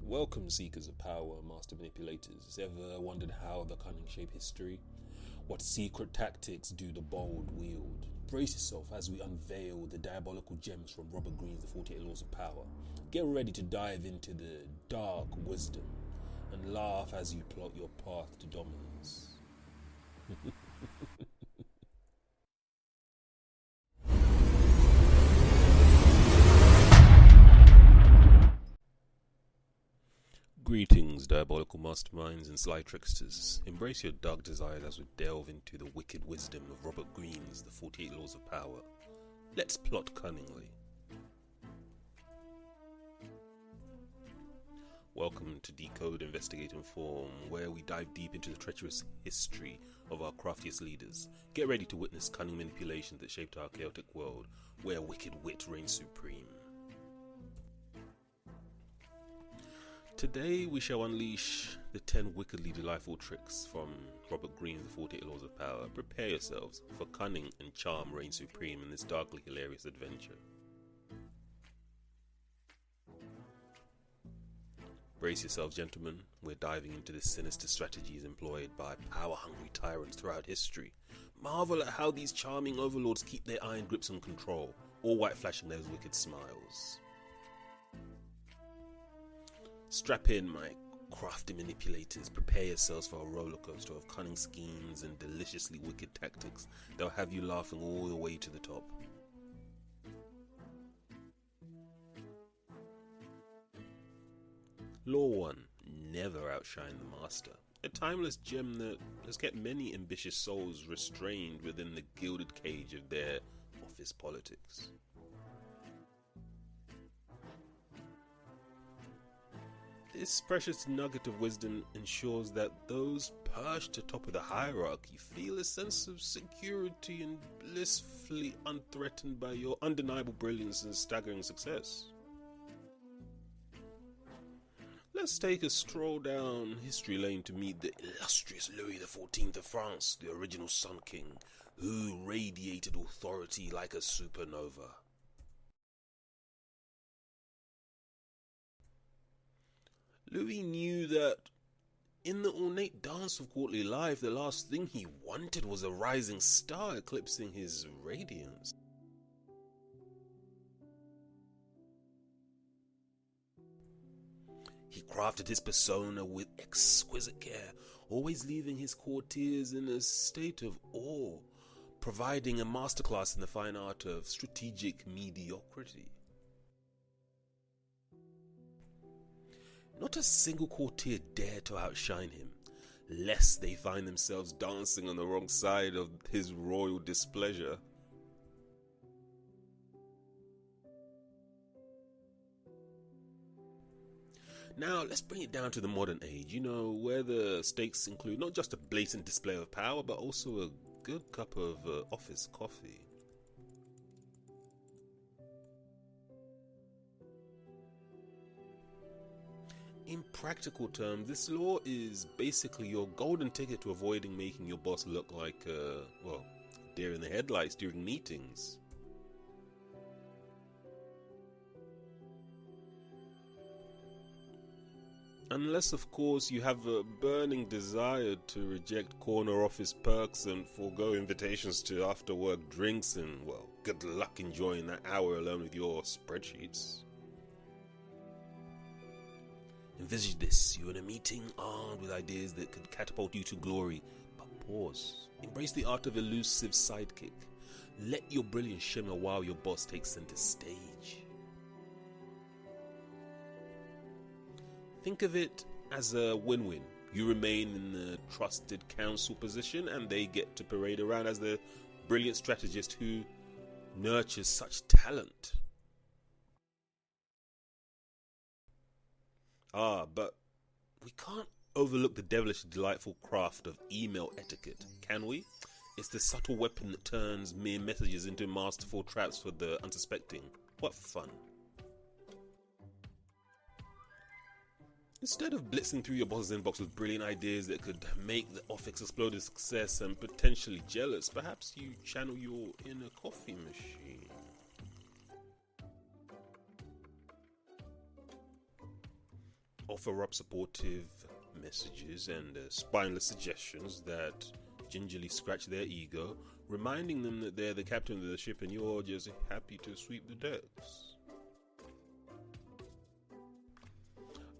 Welcome, seekers of power, master manipulators. Ever wondered how the cunning shape history? What secret tactics do the bold wield? Brace yourself as we unveil the diabolical gems from Robert Greene's The 48 Laws of Power. Get ready to dive into the dark wisdom and laugh as you plot your path to dominance. Greetings, diabolical masterminds and sly tricksters. Embrace your dark desires as we delve into the wicked wisdom of Robert Greene's The 48 Laws of Power. Let's plot cunningly. Welcome to Decode, Investigate, Inform, where we dive deep into the treacherous history of our craftiest leaders. Get ready to witness cunning manipulations that shaped our chaotic world, where wicked wit reigns supreme. Today we shall unleash the 10 wickedly delightful tricks from Robert Greene's The 48 Laws of Power. Prepare yourselves, for cunning and charm reign supreme in this darkly hilarious adventure. Brace yourselves, gentlemen. We're diving into the sinister strategies employed by power-hungry tyrants throughout history. Marvel at how these charming overlords keep their iron grips on control, all while flashing those wicked smiles. Strap in, my crafty manipulators. Prepare yourselves for a roller coaster of cunning schemes and deliciously wicked tactics that will have you laughing all the way to the top. Law 1. Never outshine the master. A timeless gem that has kept many ambitious souls restrained within the gilded cage of their office politics. This precious nugget of wisdom ensures that those perched atop of the hierarchy feel a sense of security and blissfully unthreatened by your undeniable brilliance and staggering success. Let's take a stroll down history lane to meet the illustrious Louis XIV of France, the original Sun King, who radiated authority like a supernova. Louis knew that in the ornate dance of courtly life, the last thing he wanted was a rising star eclipsing his radiance. He crafted his persona with exquisite care, always leaving his courtiers in a state of awe, providing a masterclass in the fine art of strategic mediocrity. Not a single courtier dared to outshine him, lest they find themselves dancing on the wrong side of his royal displeasure. Now, let's bring it down to the modern age, where the stakes include not just a blatant display of power, but also a good cup of office coffee. In practical terms, this law is basically your golden ticket to avoiding making your boss look like, deer in the headlights during meetings. Unless, of course, you have a burning desire to reject corner office perks and forego invitations to after-work drinks and, good luck enjoying that hour alone with your spreadsheets. Envisage this, you're in a meeting armed with ideas that could catapult you to glory, but pause. Embrace the art of elusive sidekick. Let your brilliance shimmer while your boss takes center stage. Think of it as a win-win. You remain in the trusted counsel position and they get to parade around as the brilliant strategist who nurtures such talent. But we can't overlook the devilish delightful craft of email etiquette, can we? It's the subtle weapon that turns mere messages into masterful traps for the unsuspecting. What fun. Instead of blitzing through your boss's inbox with brilliant ideas that could make the office explode in success and potentially jealous, perhaps you channel your inner coffee machine. offer up supportive messages and spineless suggestions that gingerly scratch their ego, reminding them that they're the captain of the ship and you're just happy to sweep the decks.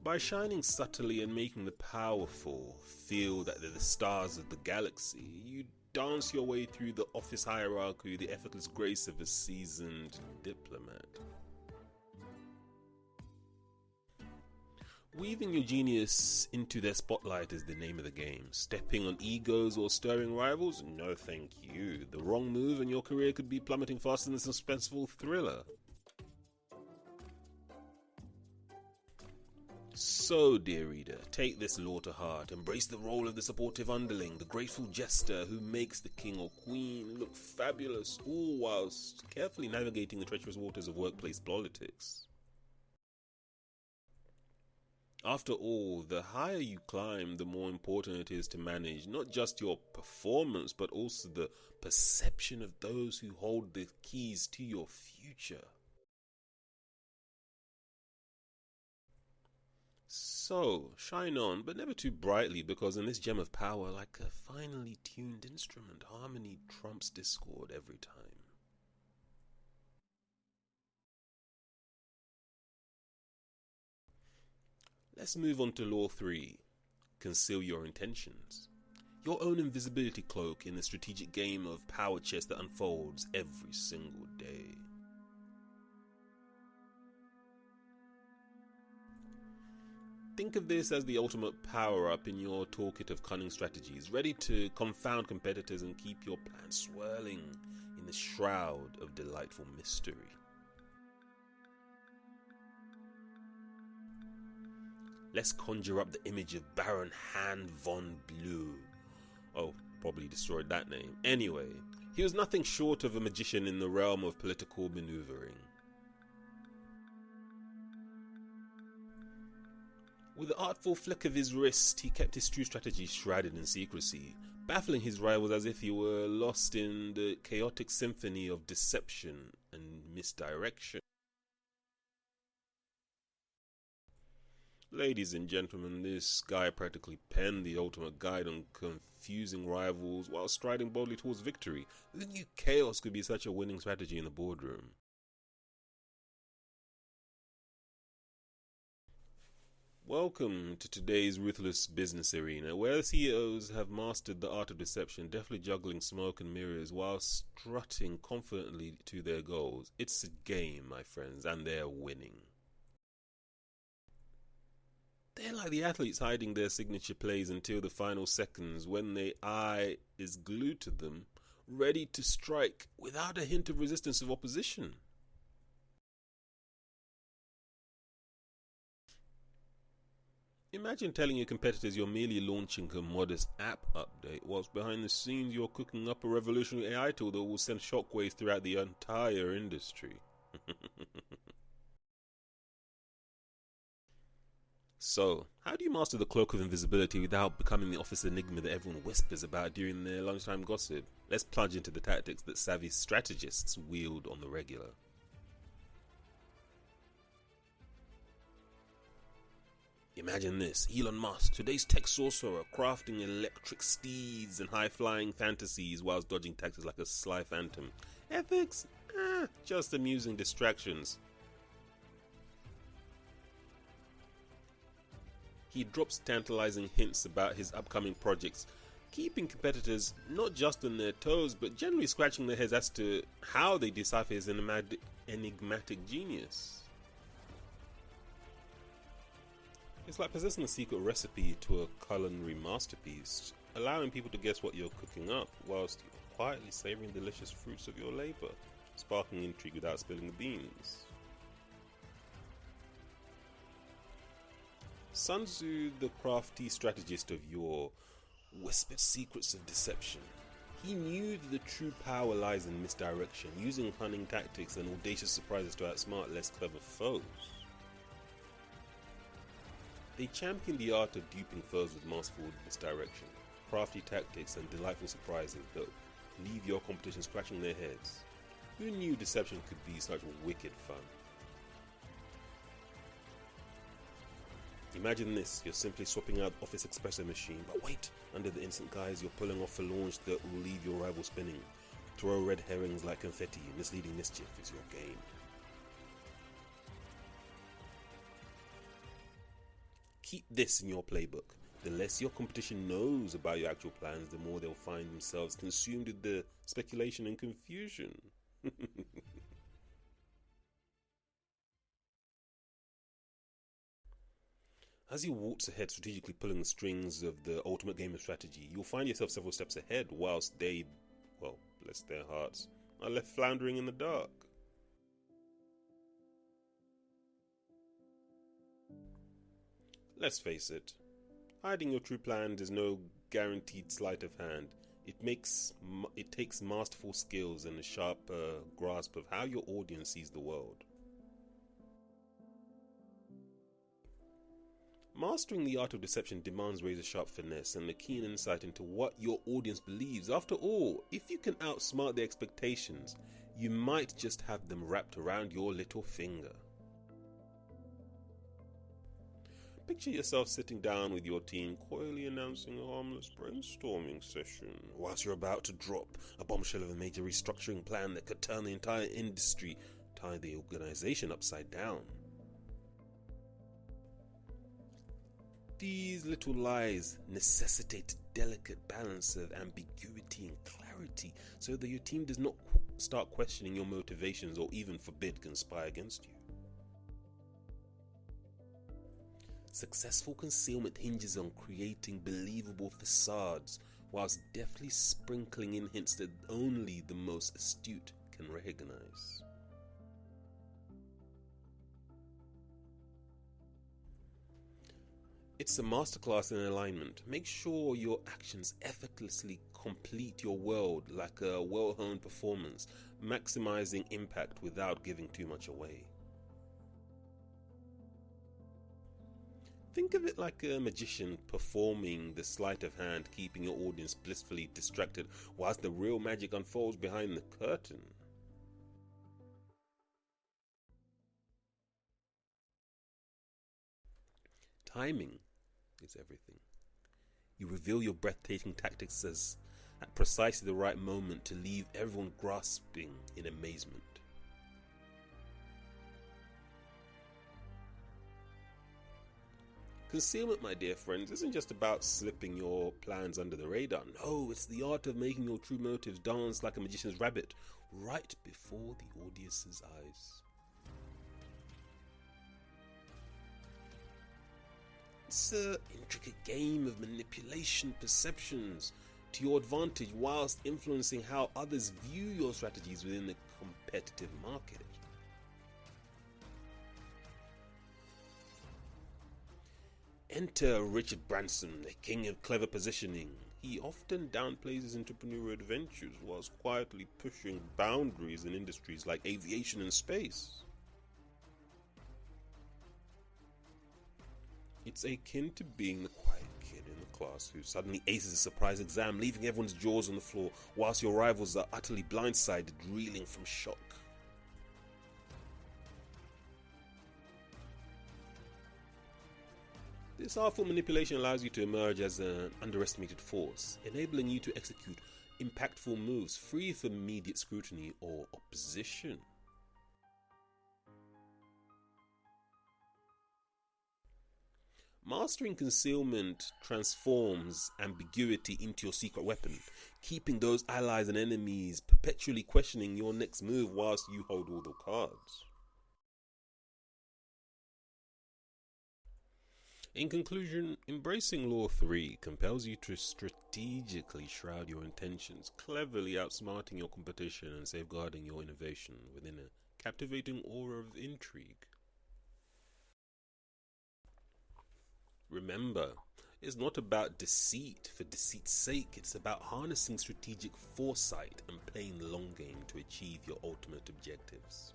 By shining subtly and making the powerful feel that they're the stars of the galaxy, you dance your way through the office hierarchy with the effortless grace of a seasoned diplomat. Weaving your genius into their spotlight is the name of the game. Stepping on egos or stirring rivals? No thank you. The wrong move and your career could be plummeting faster than a suspenseful thriller. So, dear reader, take this law to heart. Embrace the role of the supportive underling, the grateful jester who makes the king or queen look fabulous, all whilst carefully navigating the treacherous waters of workplace politics. After all, the higher you climb, the more important it is to manage not just your performance, but also the perception of those who hold the keys to your future. So, shine on, but never too brightly, because in this gem of power, like a finely tuned instrument, harmony trumps discord every time. Let's move on to Law 3. Conceal your intentions. Your own invisibility cloak in the strategic game of power chess that unfolds every single day. Think of this as the ultimate power-up in your toolkit of cunning strategies, ready to confound competitors and keep your plan swirling in the shroud of delightful mystery. Let's conjure up the image of Baron Han von Blue. Oh, probably destroyed that name. Anyway, he was nothing short of a magician in the realm of political maneuvering. With the artful flick of his wrist, he kept his true strategy shrouded in secrecy, baffling his rivals as if he were lost in the chaotic symphony of deception and misdirection. Ladies and gentlemen, this guy practically penned the ultimate guide on confusing rivals while striding boldly towards victory. Who knew chaos could be such a winning strategy in the boardroom? Welcome to today's ruthless business arena, where CEOs have mastered the art of deception, deftly juggling smoke and mirrors while strutting confidently to their goals. It's a game, my friends, and they're winning. They're like the athletes hiding their signature plays until the final seconds when their eye is glued to them, ready to strike without a hint of resistance of opposition. Imagine telling your competitors you're merely launching a modest app update, whilst behind the scenes you're cooking up a revolutionary AI tool that will send shockwaves throughout the entire industry. So, how do you master the cloak of invisibility without becoming the office enigma that everyone whispers about during their lunchtime gossip? Let's plunge into the tactics that savvy strategists wield on the regular. Imagine this, Elon Musk, today's tech sorcerer, crafting electric steeds and high-flying fantasies whilst dodging taxes like a sly phantom. Ethics? Just amusing distractions. He drops tantalizing hints about his upcoming projects, keeping competitors not just on their toes, but generally scratching their heads as to how they decipher his enigmatic genius. It's like possessing a secret recipe to a culinary masterpiece, allowing people to guess what you're cooking up, whilst you're quietly savouring delicious fruits of your labour, sparking intrigue without spilling the beans. Sun Tzu, the crafty strategist of yore, whispered secrets of deception. He knew that the true power lies in misdirection, using cunning tactics and audacious surprises to outsmart less clever foes. They championed the art of duping foes with masterful misdirection, crafty tactics and delightful surprises that leave your competition scratching their heads. Who knew deception could be such wicked fun? Imagine this, you're simply swapping out the office espresso machine, but wait, under the instant guise you're pulling off a launch that will leave your rival spinning. Throw red herrings like confetti, misleading mischief is your game. Keep this in your playbook. The less your competition knows about your actual plans, the more they'll find themselves consumed with the speculation and confusion. As you waltz ahead, strategically pulling the strings of the ultimate game of strategy, you'll find yourself several steps ahead whilst they, well, bless their hearts, are left floundering in the dark. Let's face it, hiding your true plans is no guaranteed sleight of hand. It takes masterful skills and a sharp grasp of how your audience sees the world. Mastering the art of deception demands razor-sharp finesse and a keen insight into what your audience believes. After all, if you can outsmart their expectations, you might just have them wrapped around your little finger. Picture yourself sitting down with your team, coyly announcing a harmless brainstorming session, whilst you're about to drop a bombshell of a major restructuring plan that could turn the entire industry, tie the organization upside down. These little lies necessitate a delicate balance of ambiguity and clarity so that your team does not start questioning your motivations or even forbid conspire against you. Successful concealment hinges on creating believable facades whilst deftly sprinkling in hints that only the most astute can recognize. It's a masterclass in alignment. Make sure your actions effortlessly complete your world like a well-honed performance, maximizing impact without giving too much away. Think of it like a magician performing the sleight of hand, keeping your audience blissfully distracted whilst the real magic unfolds behind the curtain. Timing is everything. You reveal your breathtaking tactics at precisely the right moment to leave everyone grasping in amazement. Concealment, my dear friends, isn't just about slipping your plans under the radar. No, it's the art of making your true motives dance like a magician's rabbit right before the audience's eyes. It's an intricate game of manipulation perceptions to your advantage whilst influencing how others view your strategies within the competitive market. Enter Richard Branson, the king of clever positioning. He often downplays his entrepreneurial adventures whilst quietly pushing boundaries in industries like aviation and space. It's akin to being the quiet kid in the class who suddenly aces a surprise exam, leaving everyone's jaws on the floor whilst your rivals are utterly blindsided, reeling from shock. This artful manipulation allows you to emerge as an underestimated force, enabling you to execute impactful moves free from immediate scrutiny or opposition. Mastering concealment transforms ambiguity into your secret weapon, keeping those allies and enemies perpetually questioning your next move whilst you hold all the cards. In conclusion, embracing Law 3 compels you to strategically shroud your intentions, cleverly outsmarting your competition and safeguarding your innovation within a captivating aura of intrigue. Remember, it's not about deceit for deceit's sake, it's about harnessing strategic foresight and playing the long game to achieve your ultimate objectives.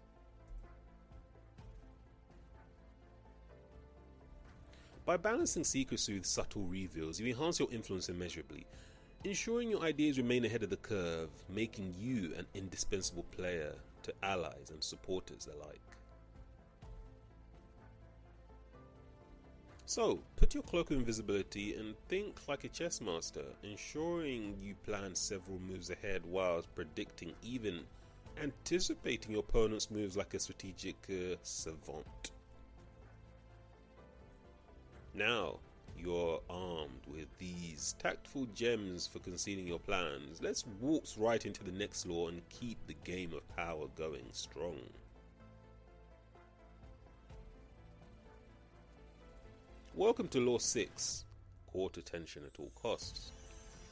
By balancing secrecy with subtle reveals, you enhance your influence immeasurably, ensuring your ideas remain ahead of the curve, making you an indispensable player to allies and supporters alike. So, put your cloak of invisibility and think like a chess master, ensuring you plan several moves ahead whilst predicting, even anticipating your opponent's moves like a strategic savant. Now, you're armed with these tactful gems for concealing your plans. Let's waltz right into the next law and keep the game of power going strong. Welcome to Law 6, Court Attention at all costs.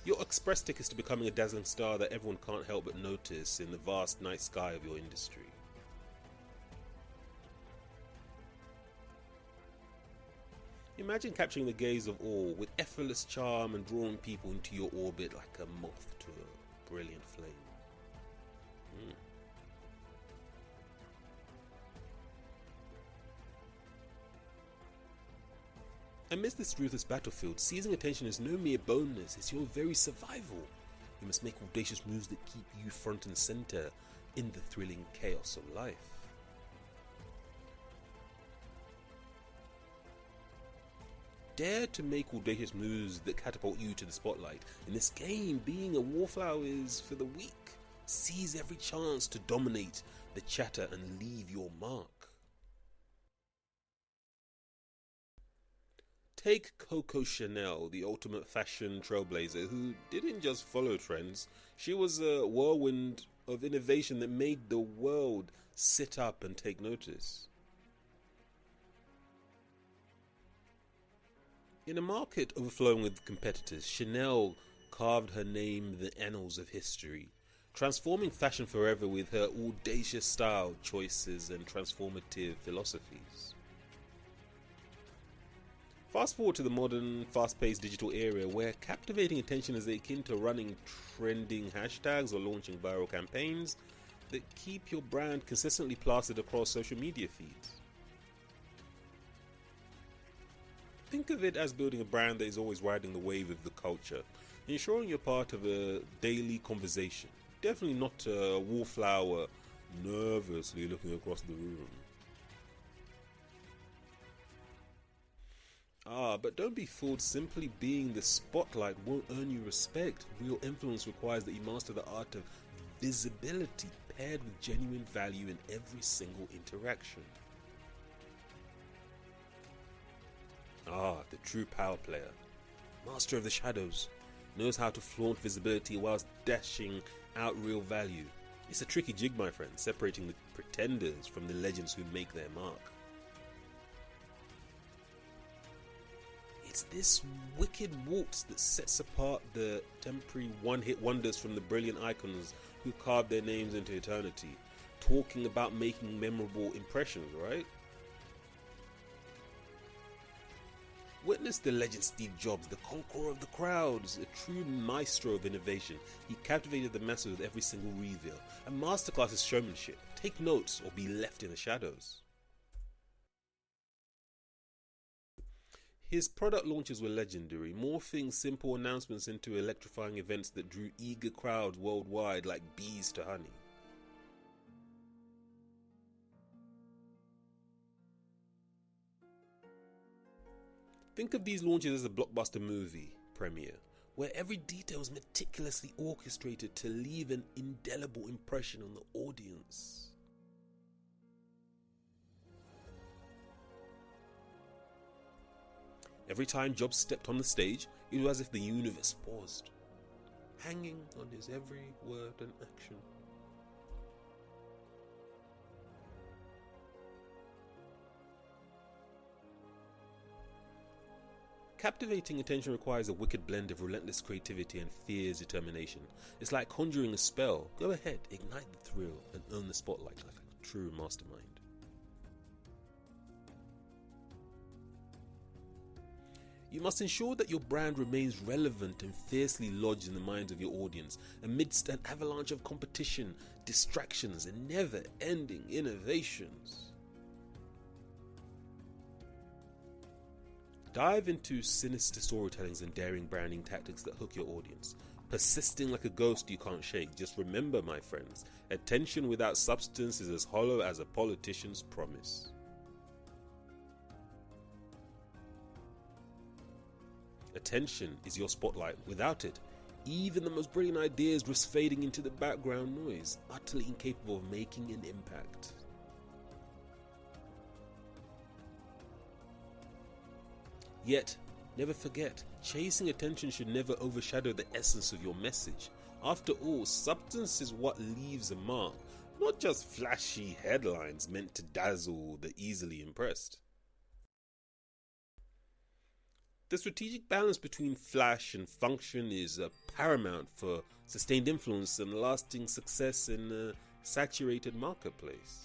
Your express ticket to becoming a dazzling star that everyone can't help but notice in the vast night sky of your industry. Imagine capturing the gaze of all with effortless charm and drawing people into your orbit like a moth to a brilliant flame. Amidst this ruthless battlefield, seizing attention is no mere bonus, it's your very survival. You must make audacious moves that keep you front and center in the thrilling chaos of life. Dare to make audacious moves that catapult you to the spotlight. In this game, being a wallflower is for the weak. Seize every chance to dominate the chatter and leave your mark. Take Coco Chanel, the ultimate fashion trailblazer, who didn't just follow trends. She was a whirlwind of innovation that made the world sit up and take notice. In a market overflowing with competitors, Chanel carved her name in the annals of history, transforming fashion forever with her audacious style, choices, and transformative philosophies. Fast forward to the modern, fast-paced digital era where captivating attention is akin to running trending hashtags or launching viral campaigns that keep your brand consistently plastered across social media feeds. Think of it as building a brand that is always riding the wave of the culture, ensuring you're part of a daily conversation. Definitely not a wallflower nervously looking across the room. But don't be fooled. Simply being the spotlight won't earn you respect. Real influence requires that you master the art of visibility paired with genuine value in every single interaction. The true power player, master of the shadows, knows how to flaunt visibility whilst dashing out real value. It's a tricky jig, my friend, separating the pretenders from the legends who make their mark. It's this wicked waltz that sets apart the temporary one-hit wonders from the brilliant icons who carved their names into eternity. Talking about making memorable impressions, right? Witness the legend Steve Jobs, the conqueror of the crowds, a true maestro of innovation. He captivated the masses with every single reveal. A masterclass is showmanship. Take notes or be left in the shadows. His product launches were legendary, morphing simple announcements into electrifying events that drew eager crowds worldwide like bees to honey. Think of these launches as a blockbuster movie premiere, where every detail is meticulously orchestrated to leave an indelible impression on the audience. Every time Jobs stepped on the stage, it was as if the universe paused, hanging on his every word and action. Captivating attention requires a wicked blend of relentless creativity and fierce determination. It's like conjuring a spell. Go ahead, ignite the thrill, and earn the spotlight like a true mastermind. You must ensure that your brand remains relevant and fiercely lodged in the minds of your audience amidst an avalanche of competition, distractions, and never-ending innovations. Dive into sinister storytellings and daring branding tactics that hook your audience. Persisting like a ghost you can't shake. Just remember, my friends, attention without substance is as hollow as a politician's promise. Attention is your spotlight. Without it, even the most brilliant ideas risk fading into the background noise, utterly incapable of making an impact. Yet, never forget, chasing attention should never overshadow the essence of your message. After all, substance is what leaves a mark, not just flashy headlines meant to dazzle the easily impressed. The strategic balance between flash and function is paramount for sustained influence and lasting success in a saturated marketplace.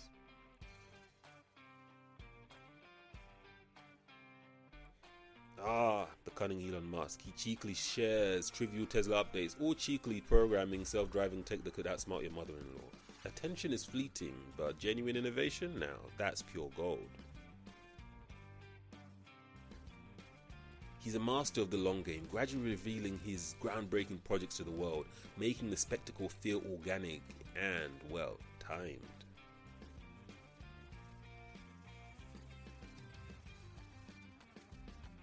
The cunning Elon Musk. He cheekily shares trivial Tesla updates, or cheekily programming self-driving tech that could outsmart your mother-in-law. Attention is fleeting, but genuine innovation? Now, that's pure gold. He's a master of the long game, gradually revealing his groundbreaking projects to the world, making the spectacle feel organic and, well, timed.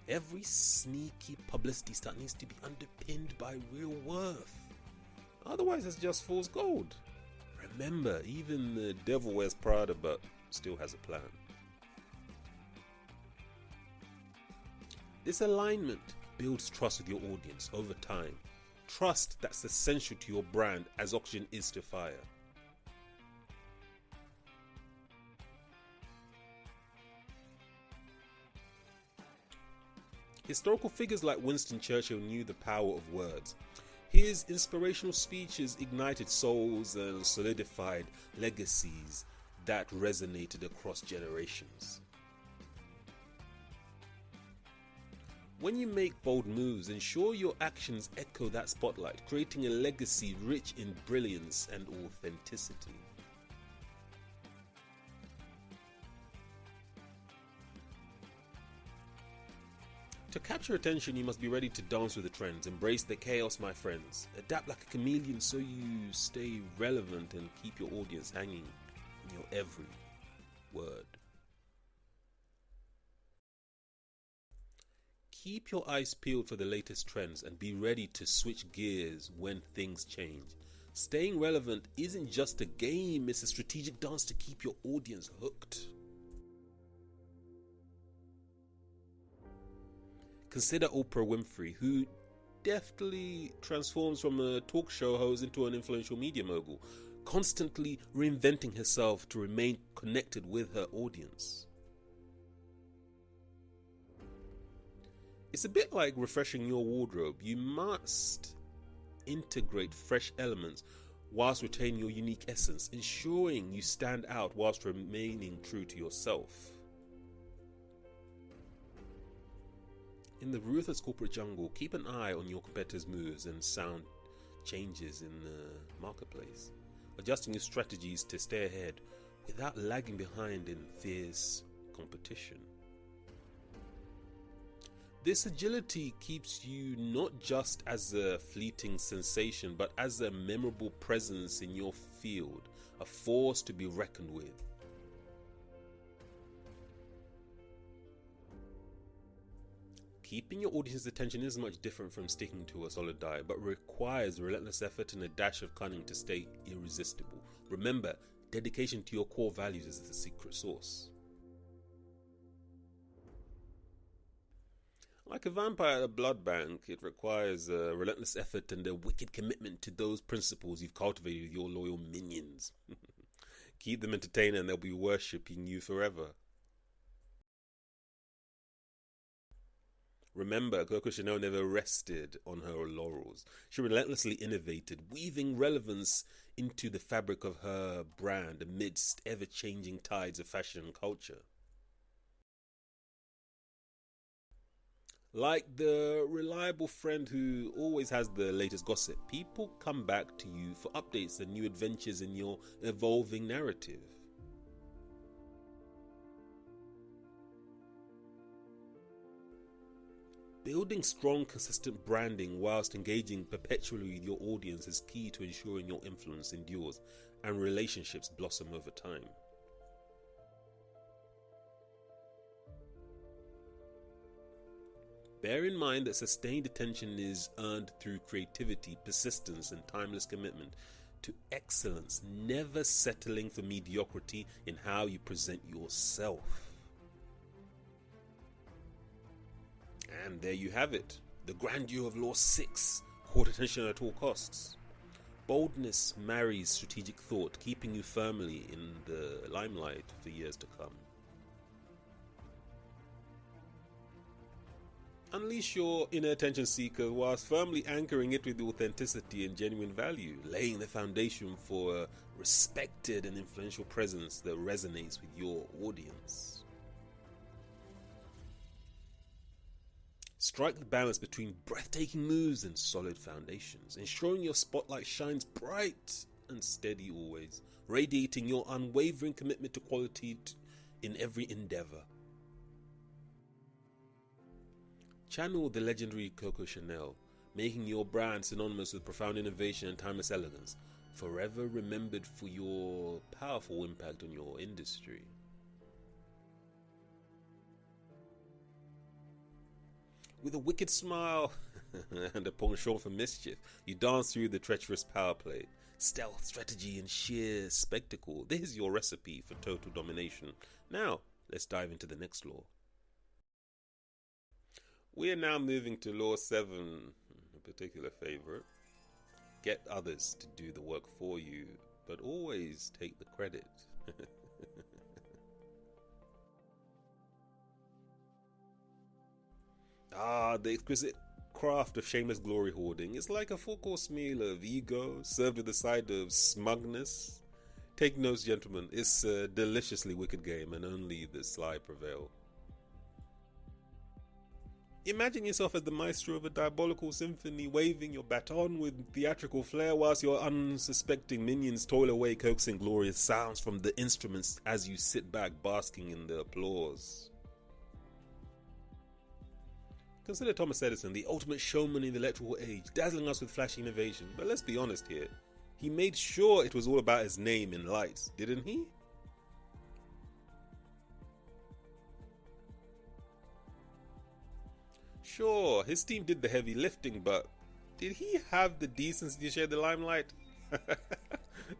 Every sneaky publicity stunt needs to be underpinned by real worth. Otherwise, it's just fool's gold. Remember, even the devil wears Prada but still has a plan. This alignment builds trust with your audience over time. Trust that's essential to your brand as oxygen is to fire. Historical figures like Winston Churchill knew the power of words. His inspirational speeches ignited souls and solidified legacies that resonated across generations. When you make bold moves, ensure your actions echo that spotlight, creating a legacy rich in brilliance and authenticity. To capture attention, you must be ready to dance with the trends. Embrace the chaos, my friends. Adapt like a chameleon so you stay relevant and keep your audience hanging in your every word. Keep your eyes peeled for the latest trends and be ready to switch gears when things change. Staying relevant isn't just a game, it's a strategic dance to keep your audience hooked. Consider Oprah Winfrey, who deftly transforms from a talk show host into an influential media mogul, constantly reinventing herself to remain connected with her audience. It's a bit like refreshing your wardrobe. You must integrate fresh elements whilst retaining your unique essence, ensuring you stand out whilst remaining true to yourself. In the ruthless corporate jungle, keep an eye on your competitors' moves and sound changes in the marketplace, adjusting your strategies to stay ahead without lagging behind in fierce competition. This agility keeps you not just as a fleeting sensation, but as a memorable presence in your field, a force to be reckoned with. Keeping your audience's attention isn't much different from sticking to a solid diet, but requires relentless effort and a dash of cunning to stay irresistible. Remember, dedication to your core values is the secret sauce. Like a vampire at a blood bank, it requires a relentless effort and a wicked commitment to those principles you've cultivated with your loyal minions. Keep them entertained and they'll be worshipping you forever. Remember, Coco Chanel never rested on her laurels. She relentlessly innovated, weaving relevance into the fabric of her brand amidst ever-changing tides of fashion and culture. Like the reliable friend who always has the latest gossip, people come back to you for updates and new adventures in your evolving narrative. Building strong, consistent branding whilst engaging perpetually with your audience is key to ensuring your influence endures and relationships blossom over time. Bear in mind that sustained attention is earned through creativity, persistence, and timeless commitment to excellence, never settling for mediocrity in how you present yourself. And there you have it, the grandeur of Law 6, court attention at all costs. Boldness marries strategic thought, keeping you firmly in the limelight for years to come. Unleash your inner attention seeker whilst firmly anchoring it with authenticity and genuine value, laying the foundation for a respected and influential presence that resonates with your audience. Strike the balance between breathtaking moves and solid foundations, ensuring your spotlight shines bright and steady always, radiating your unwavering commitment to quality in every endeavor. Channel the legendary Coco Chanel, making your brand synonymous with profound innovation and timeless elegance, forever remembered for your powerful impact on your industry. With a wicked smile and a penchant for mischief, you dance through the treacherous power play. Stealth, strategy, and sheer spectacle. There's your recipe for total domination. Now, let's dive into the next law. We are now moving to Law 7, a particular favorite. Get others to do the work for you, but always take the credit. The exquisite craft of shameless glory hoarding is like a full-course meal of ego served with a side of smugness. Take notes, gentlemen, it's a deliciously wicked game and only the sly prevail. Imagine yourself as the maestro of a diabolical symphony, waving your baton with theatrical flair whilst your unsuspecting minions toil away coaxing glorious sounds from the instruments as you sit back basking in the applause. Consider Thomas Edison, the ultimate showman in the electrical age, dazzling us with flashy innovation. But let's be honest here, he made sure it was all about his name in lights, didn't he? Sure, his team did the heavy lifting, but did he have the decency to share the limelight?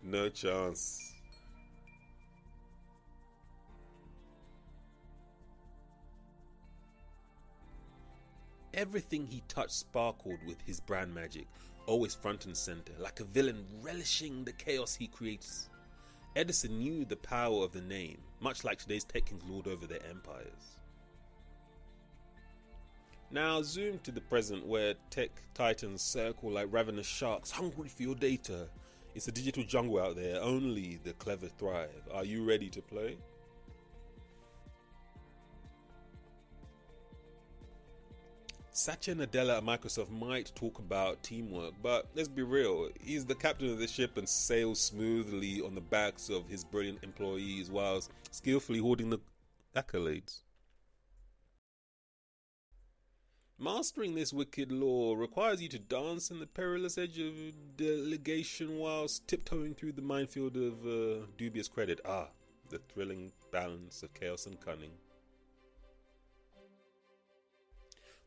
No chance. Everything he touched sparkled with his brand magic, always front and center, like a villain relishing the chaos he creates. Edison knew the power of the name, much like today's tech kings lord over their empires. Now zoom to the present where tech titans circle like ravenous sharks, hungry for your data. It's a digital jungle out there, only the clever thrive. Are you ready to play? Satya Nadella at Microsoft might talk about teamwork, but let's be real, he's the captain of the ship and sails smoothly on the backs of his brilliant employees whilst skillfully hoarding the accolades. Mastering this wicked law requires you to dance on the perilous edge of delegation whilst tiptoeing through the minefield of dubious credit. The thrilling balance of chaos and cunning.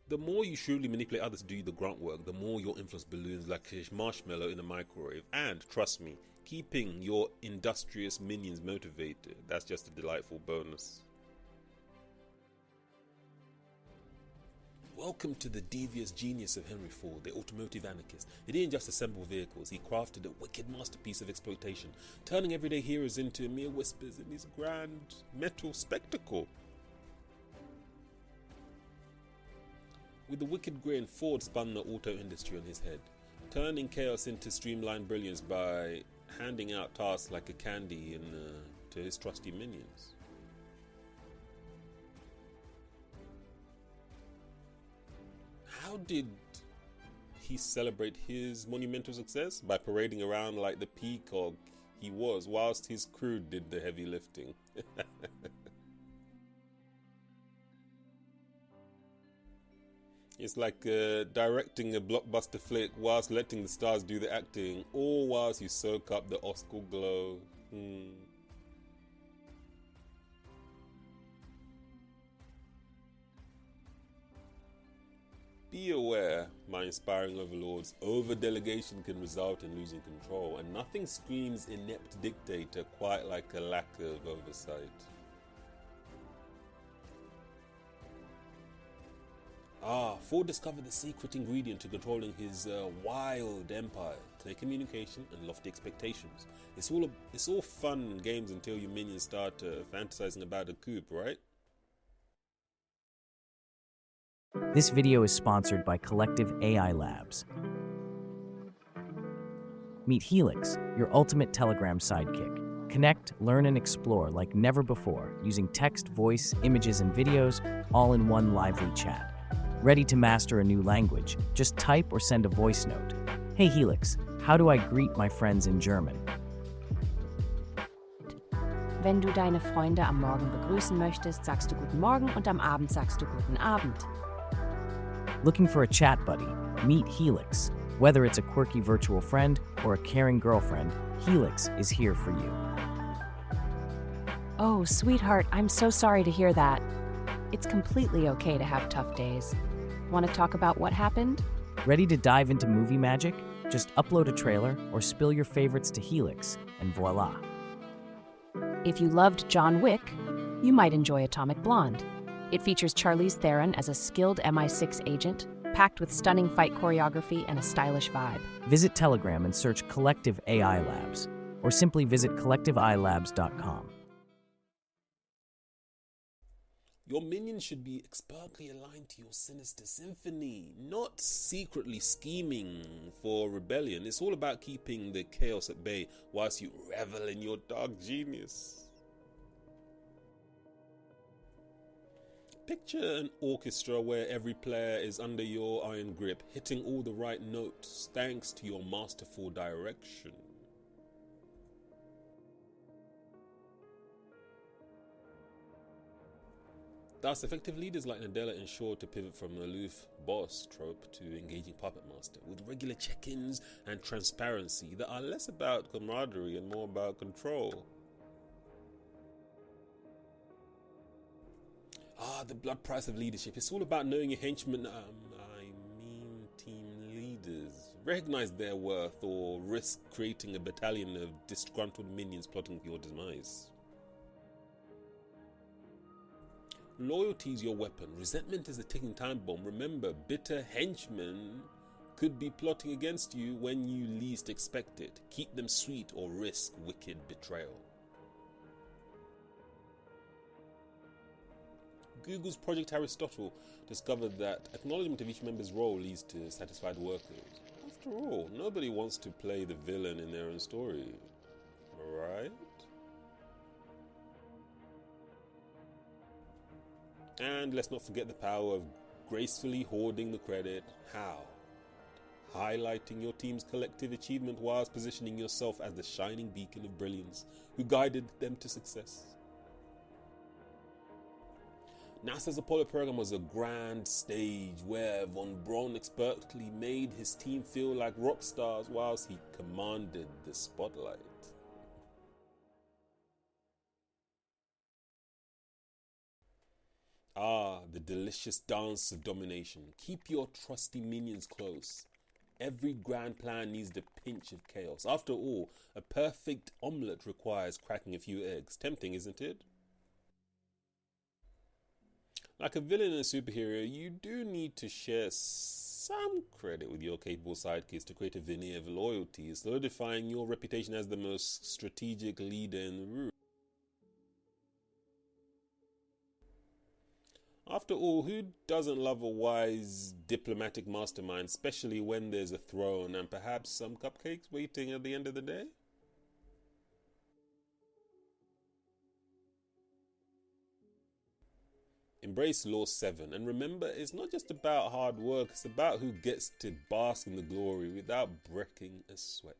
The more you shrewdly manipulate others to do the grunt work, the more your influence balloons like a marshmallow in a microwave. And, trust me, keeping your industrious minions motivated, that's just a delightful bonus. Welcome to the devious genius of Henry Ford, the automotive anarchist. He didn't just assemble vehicles, he crafted a wicked masterpiece of exploitation, turning everyday heroes into mere whispers in his grand metal spectacle. With a wicked grin, Ford spun the auto industry on his head, turning chaos into streamlined brilliance by handing out tasks like a candy to his trusty minions. How did he celebrate his monumental success? By parading around like the peacock he was, whilst his crew did the heavy lifting. It's like directing a blockbuster flick whilst letting the stars do the acting, all whilst you soak up the Oscar glow. Be aware, my inspiring overlords, over-delegation can result in losing control, and nothing screams inept dictator quite like a lack of oversight. Ford discovered the secret ingredient to controlling his wild empire: clear communication and lofty expectations. It's all fun and games until your minions start fantasizing about a coup, right? This video is sponsored by Collective AI Labs. Meet Helix, your ultimate Telegram sidekick. Connect, learn, and explore like never before, using text, voice, images, and videos, all in one lively chat. Ready to master a new language? Just type or send a voice note. Hey Helix, how do I greet my friends in German? Wenn du deine Freunde am Morgen begrüßen möchtest, sagst du Guten Morgen und am Abend sagst du Guten Abend. Looking for a chat buddy? Meet Helix. Whether it's a quirky virtual friend or a caring girlfriend, Helix is here for you. Oh, sweetheart, I'm so sorry to hear that. It's completely okay to have tough days. Want to talk about what happened? Ready to dive into movie magic? Just upload a trailer or spill your favorites to Helix, and voila. If you loved John Wick, you might enjoy Atomic Blonde. It features Charlize Theron as a skilled MI6 agent, packed with stunning fight choreography and a stylish vibe. Visit Telegram and search Collective AI Labs, or simply visit collectiveilabs.com. Your minions should be expertly aligned to your sinister symphony, not secretly scheming for rebellion. It's all about keeping the chaos at bay whilst you revel in your dark genius. Picture an orchestra where every player is under your iron grip, hitting all the right notes thanks to your masterful direction. Thus, effective leaders like Nadella ensure to pivot from aloof boss trope to engaging puppet master, with regular check-ins and transparency that are less about camaraderie and more about control. The blood price of leadership. It's all about knowing your henchmen, team leaders. Recognize their worth or risk creating a battalion of disgruntled minions plotting your demise. Loyalty is your weapon. Resentment is a ticking time bomb. Remember, bitter henchmen could be plotting against you when you least expect it. Keep them sweet or risk wicked betrayal. Google's Project Aristotle discovered that acknowledgement of each member's role leads to satisfied workers. After all, nobody wants to play the villain in their own story, right? And let's not forget the power of gracefully hoarding the credit. How? Highlighting your team's collective achievement whilst positioning yourself as the shining beacon of brilliance who guided them to success. NASA's Apollo program was a grand stage where von Braun expertly made his team feel like rock stars whilst he commanded the spotlight. The delicious dance of domination. Keep your trusty minions close. Every grand plan needs a pinch of chaos. After all, a perfect omelette requires cracking a few eggs. Tempting, isn't it? Like a villain and a superhero, you do need to share some credit with your capable sidekicks to create a veneer of loyalty, solidifying your reputation as the most strategic leader in the room. After all, who doesn't love a wise diplomatic mastermind, especially when there's a throne and perhaps some cupcakes waiting at the end of the day? Embrace Law 7 and remember, it's not just about hard work, it's about who gets to bask in the glory without breaking a sweat.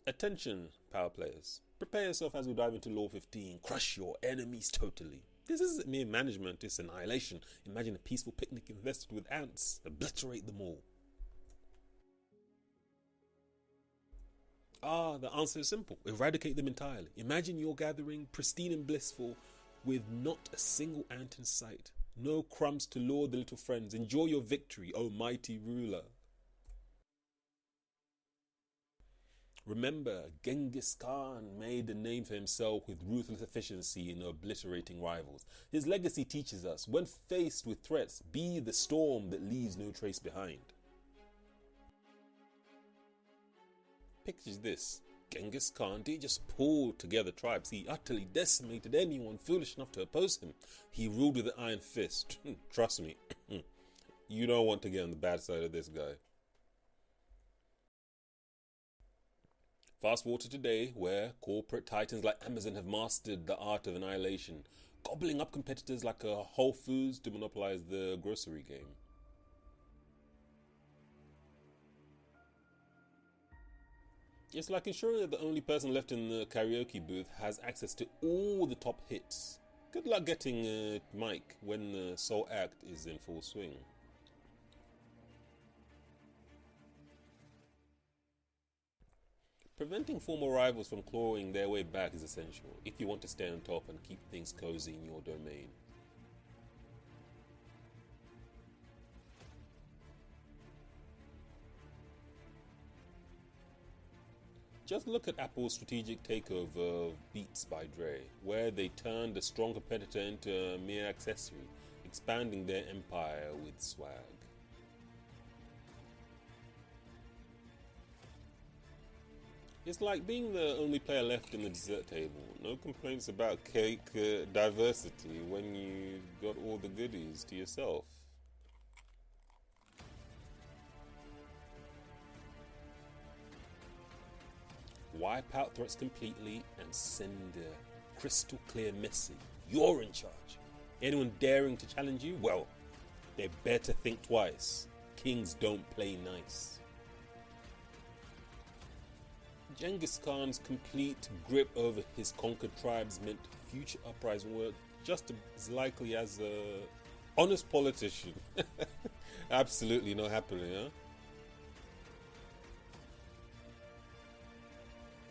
Attention, power players. Prepare yourself as we dive into Law 15. Crush your enemies totally. This isn't mere management, it's annihilation. Imagine a peaceful picnic infested with ants. Obliterate them all. Ah, the answer is simple. Eradicate them entirely. Imagine you're gathering, pristine and blissful, with not a single ant in sight. No crumbs to lure the little friends. Enjoy your victory, O mighty ruler. Remember, Genghis Khan made a name for himself with ruthless efficiency in obliterating rivals. His legacy teaches us, when faced with threats, be the storm that leaves no trace behind. Picture this. Genghis Khan didn't just pull together tribes, he utterly decimated anyone foolish enough to oppose him. He ruled with an iron fist. Trust me, you don't want to get on the bad side of this guy. Fast forward to today, where corporate titans like Amazon have mastered the art of annihilation, gobbling up competitors like a Whole Foods to monopolize the grocery game. It's like ensuring that the only person left in the karaoke booth has access to all the top hits. Good luck getting a mic when the sole act is in full swing. Preventing former rivals from clawing their way back is essential if you want to stay on top and keep things cozy in your domain. Just look at Apple's strategic takeover of Beats by Dre, where they turned a strong competitor into a mere accessory, expanding their empire with swag. It's like being the only player left in the dessert table. No complaints about cake diversity when you got all the goodies to yourself. Wipe out threats completely and send a crystal clear message. You're in charge. Anyone daring to challenge you, well, they better think twice. Kings don't play nice. Genghis Khan's complete grip over his conquered tribes meant future uprising were just as likely as a honest politician. Absolutely not happening, huh?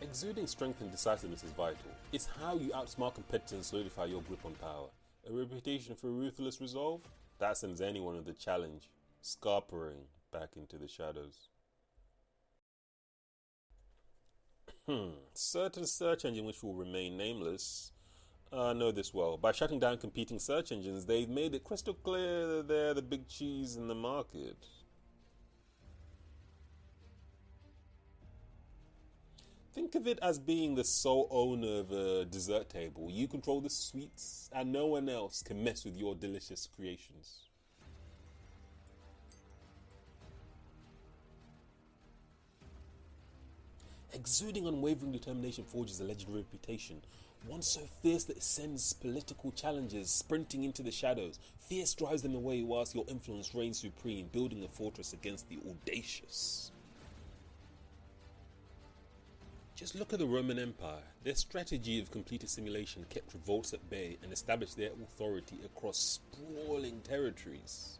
Exuding strength and decisiveness is vital. It's how you outsmart competitors and solidify your grip on power. A reputation for ruthless resolve? That sends anyone with a challenge scarpering back into the shadows. Certain search engine which will remain nameless know this well. By shutting down competing search engines, they've made it crystal clear that they're the big cheese in the market. Think of it as being the sole owner of a dessert table. You control the sweets and no one else can mess with your delicious creations. Exuding unwavering determination forges a legendary reputation. One so fierce that it sends political challengers sprinting into the shadows. Fierce drives them away whilst your influence reigns supreme, building a fortress against the audacious. Just look at the Roman Empire. Their strategy of complete assimilation kept revolts at bay and established their authority across sprawling territories.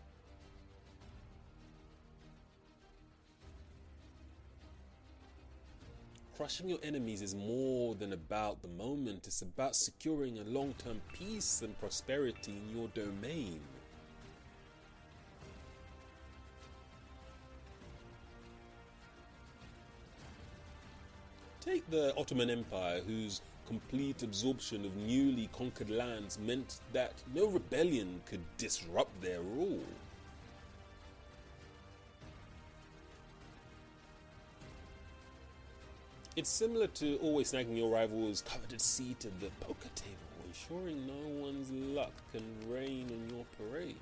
Crushing your enemies is more than about the moment, it's about securing a long-term peace and prosperity in your domain. Take the Ottoman Empire, whose complete absorption of newly conquered lands meant that no rebellion could disrupt their rule. It's similar to always snagging your rival's coveted seat at the poker table, ensuring no one's luck can rain on your parade.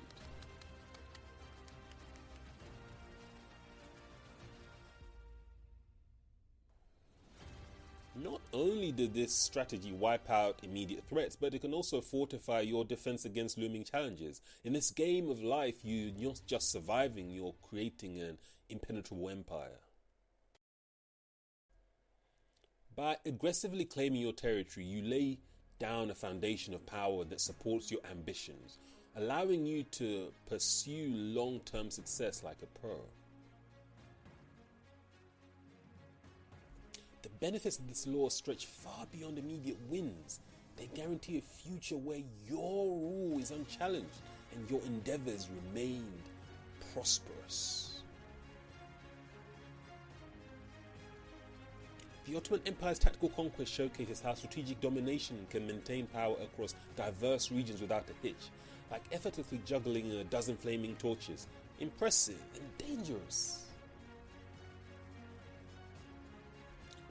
Not only did this strategy wipe out immediate threats, but it can also fortify your defense against looming challenges. In this game of life, you're not just surviving, you're creating an impenetrable empire. By aggressively claiming your territory, you lay down a foundation of power that supports your ambitions, allowing you to pursue long-term success like a pro. The benefits of this law stretch far beyond immediate wins. They guarantee a future where your rule is unchallenged and your endeavours remain prosperous. The Ottoman Empire's tactical conquest showcases how strategic domination can maintain power across diverse regions without a hitch, like effortlessly juggling a dozen flaming torches. Impressive and dangerous.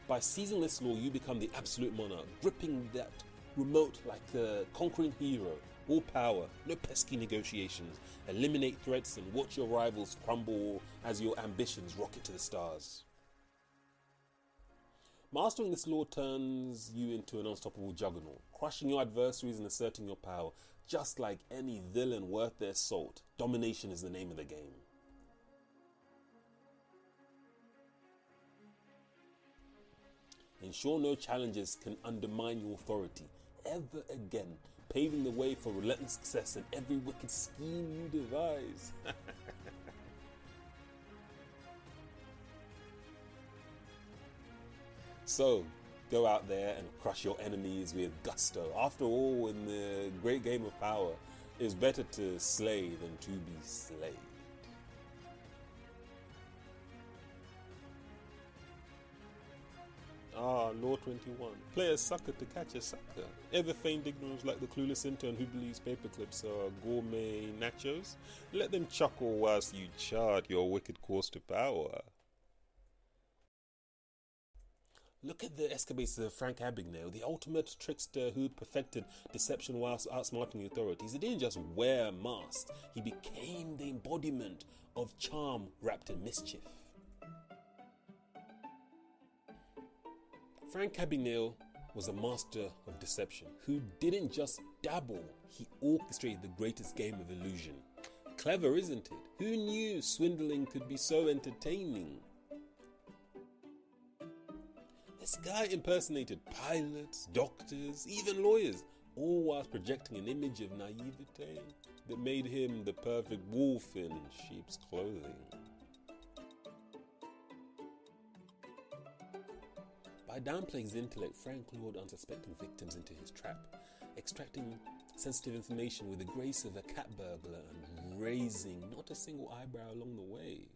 By seizing this law, you become the absolute monarch, gripping that remote like a conquering hero. All power, no pesky negotiations. Eliminate threats and watch your rivals crumble as your ambitions rocket to the stars. Mastering this law turns you into an unstoppable juggernaut, crushing your adversaries and asserting your power. Just like any villain worth their salt, domination is the name of the game. Ensure no challenges can undermine your authority ever again, paving the way for relentless success in every wicked scheme you devise. So, go out there and crush your enemies with gusto. After all, in the great game of power, it's better to slay than to be slayed. Law 21. Play a sucker to catch a sucker. Ever feigned ignorance like the clueless intern who believes paperclips are gourmet nachos? Let them chuckle whilst you chart your wicked course to power. Look at the escapades of Frank Abagnale, the ultimate trickster who perfected deception whilst outsmarting the authorities. He didn't just wear masks, he became the embodiment of charm wrapped in mischief. Frank Abagnale was a master of deception who didn't just dabble, he orchestrated the greatest game of illusion. Clever, isn't it? Who knew swindling could be so entertaining? This guy impersonated pilots, doctors, even lawyers, all whilst projecting an image of naivete that made him the perfect wolf in sheep's clothing. By downplaying his intellect, Frank lured unsuspecting victims into his trap, extracting sensitive information with the grace of a cat burglar and raising not a single eyebrow along the way.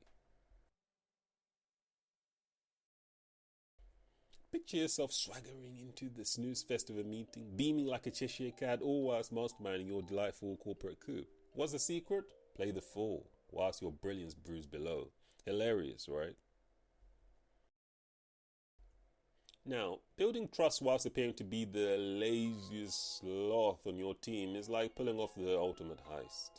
Picture yourself swaggering into the snooze fest of a meeting, beaming like a Cheshire cat, all whilst masterminding your delightful corporate coup. What's the secret? Play the fool, whilst your brilliance brews below. Hilarious, right? Now, building trust whilst appearing to be the laziest sloth on your team is like pulling off the ultimate heist.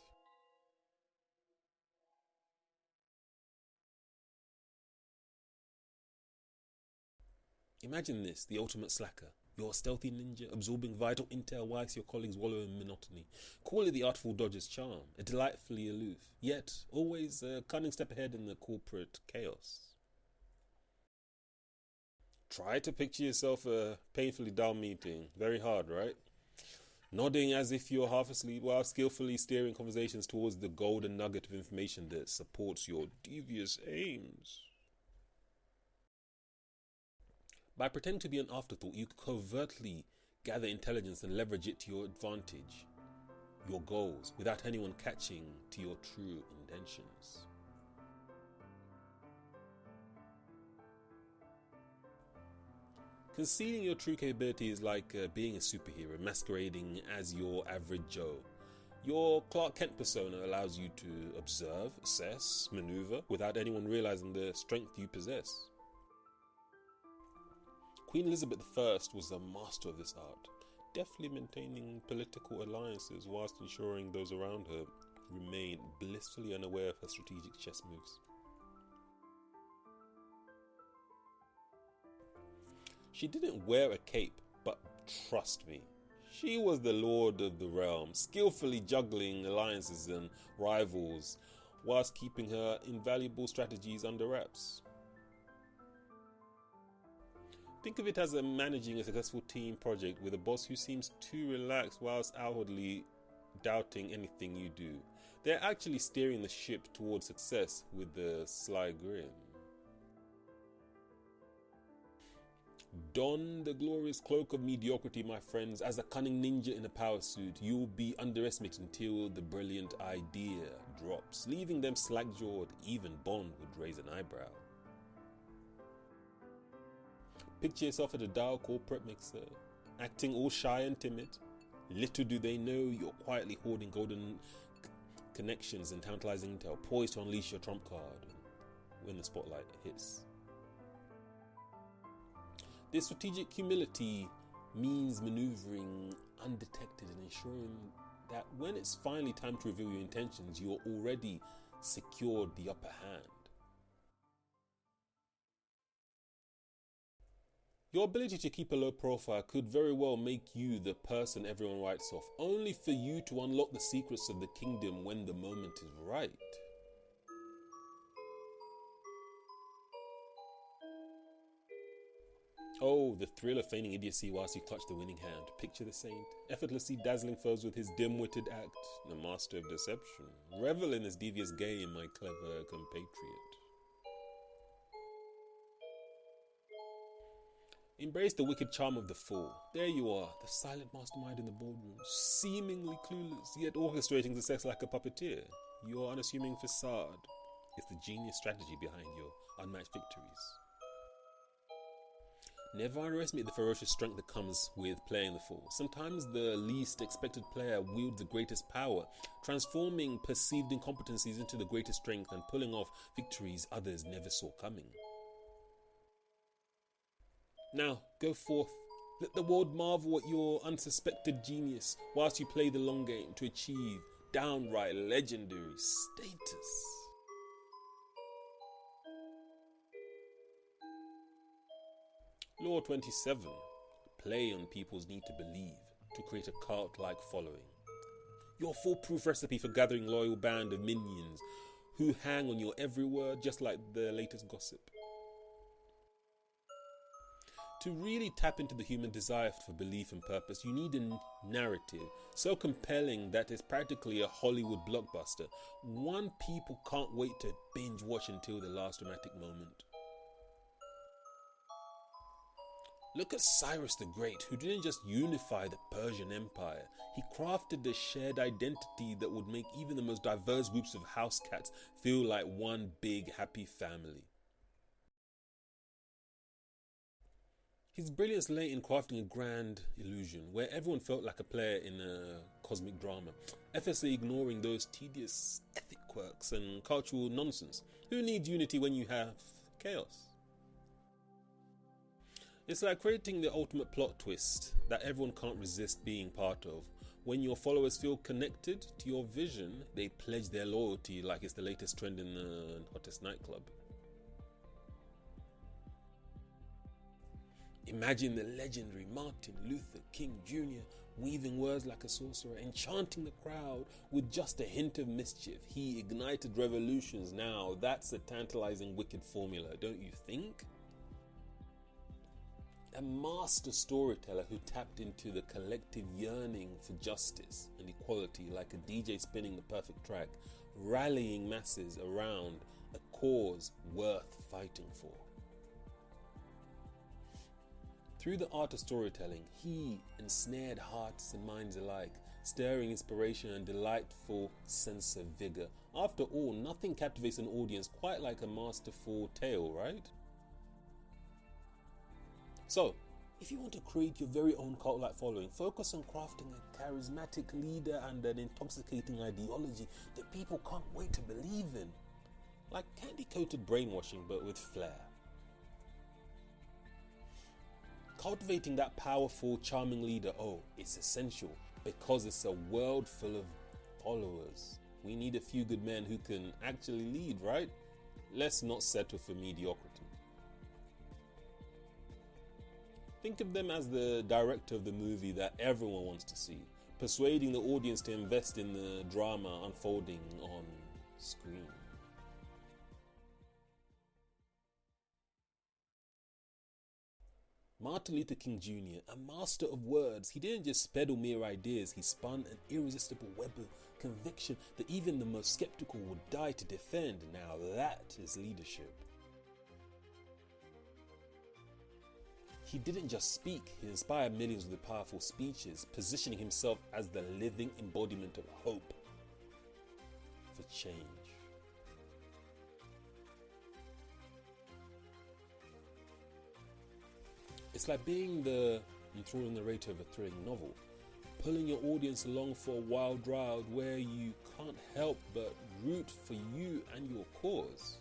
Imagine this, the ultimate slacker. You're a stealthy ninja, absorbing vital intel whilst your colleagues wallow in monotony. Call it the artful dodger's charm, a delightfully aloof, yet always a cunning step ahead in the corporate chaos. Try to picture yourself a painfully dull meeting. Very hard, right? Nodding as if you're half asleep while skillfully steering conversations towards the golden nugget of information that supports your devious aims. By pretending to be an afterthought, you covertly gather intelligence and leverage it to your advantage, your goals, without anyone catching to your true intentions. Concealing your true capability is like being a superhero, masquerading as your average Joe. Your Clark Kent persona allows you to observe, assess, maneuver, without anyone realizing the strength you possess. Queen Elizabeth I was a master of this art, deftly maintaining political alliances whilst ensuring those around her remain blissfully unaware of her strategic chess moves. She didn't wear a cape, but trust me, she was the lord of the realm, skillfully juggling alliances and rivals whilst keeping her invaluable strategies under wraps. Think of it as managing a successful team project with a boss who seems too relaxed whilst outwardly doubting anything you do. They're actually steering the ship towards success with a sly grin. Don the glorious cloak of mediocrity, my friends. As a cunning ninja in a power suit, you'll be underestimated until the brilliant idea drops, leaving them slack-jawed. Even Bond would raise an eyebrow. Picture yourself at a dial corporate mixer, acting all shy and timid. Little do they know you're quietly hoarding golden connections and tantalizing intel, poised to unleash your trump card when the spotlight hits. This strategic humility means maneuvering undetected and ensuring that when it's finally time to reveal your intentions, you're already secured the upper hand. Your ability to keep a low profile could very well make you the person everyone writes off, only for you to unlock the secrets of the kingdom when the moment is right. Oh, the thrill of feigning idiocy whilst you clutch the winning hand. Picture the saint, effortlessly dazzling foes with his dim-witted act, the master of deception. Revel in this devious game, my clever compatriot. Embrace the wicked charm of the fool. There you are, the silent mastermind in the boardroom, seemingly clueless, yet orchestrating the sex like a puppeteer. Your unassuming facade is the genius strategy behind your unmatched victories. Never underestimate the ferocious strength that comes with playing the fool. Sometimes the least expected player wields the greatest power, transforming perceived incompetencies into the greatest strength and pulling off victories others never saw coming. Now, go forth. Let the world marvel at your unsuspected genius whilst you play the long game to achieve downright legendary status. Law 27. Play on people's need to believe to create a cult-like following. Your foolproof recipe for gathering a loyal band of minions who hang on your every word just like the latest gossip. To really tap into the human desire for belief and purpose, you need a narrative so compelling that it's practically a Hollywood blockbuster, one people can't wait to binge watch until the last dramatic moment. Look at Cyrus the Great, who didn't just unify the Persian Empire, he crafted a shared identity that would make even the most diverse groups of house cats feel like one big happy family. His brilliance lay in crafting a grand illusion where everyone felt like a player in a cosmic drama, effortlessly ignoring those tedious ethic quirks and cultural nonsense. Who needs unity when you have chaos? It's like creating the ultimate plot twist that everyone can't resist being part of. When your followers feel connected to your vision, they pledge their loyalty like it's the latest trend in the hottest nightclub. Imagine the legendary Martin Luther King Jr. weaving words like a sorcerer, enchanting the crowd with just a hint of mischief. He ignited revolutions. Now that's a tantalizing wicked formula, don't you think? A master storyteller who tapped into the collective yearning for justice and equality like a DJ spinning the perfect track, rallying masses around a cause worth fighting for. Through the art of storytelling, he ensnared hearts and minds alike, stirring inspiration and delightful sense of vigor. After all, nothing captivates an audience quite like a masterful tale, right? So, if you want to create your very own cult-like following, focus on crafting a charismatic leader and an intoxicating ideology that people can't wait to believe in. Like candy-coated brainwashing, but with flair. Cultivating that powerful, charming leader, it's essential because it's a world full of followers. We need a few good men who can actually lead, right? Let's not settle for mediocrity. Think of them as the director of the movie that everyone wants to see, persuading the audience to invest in the drama unfolding on screen. Martin Luther King Jr., a master of words, he didn't just peddle mere ideas, he spun an irresistible web of conviction that even the most skeptical would die to defend. Now that is leadership. He didn't just speak, he inspired millions with powerful speeches, positioning himself as the living embodiment of hope for change. It's like being the enthralling narrator of a thrilling novel, pulling your audience along for a wild ride where you can't help but root for you and your cause.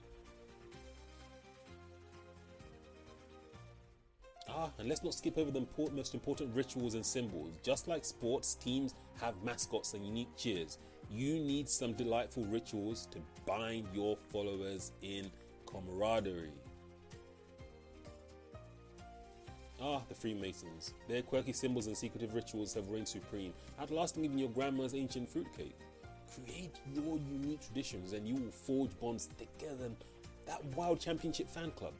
And let's not skip over the most important rituals and symbols. Just like sports, teams have mascots and unique cheers. You need some delightful rituals to bind your followers in camaraderie. The Freemasons. Their quirky symbols and secretive rituals have reigned supreme, outlasting even your grandma's ancient fruitcake. Create your unique traditions and you will forge bonds thicker than that wild championship fan club.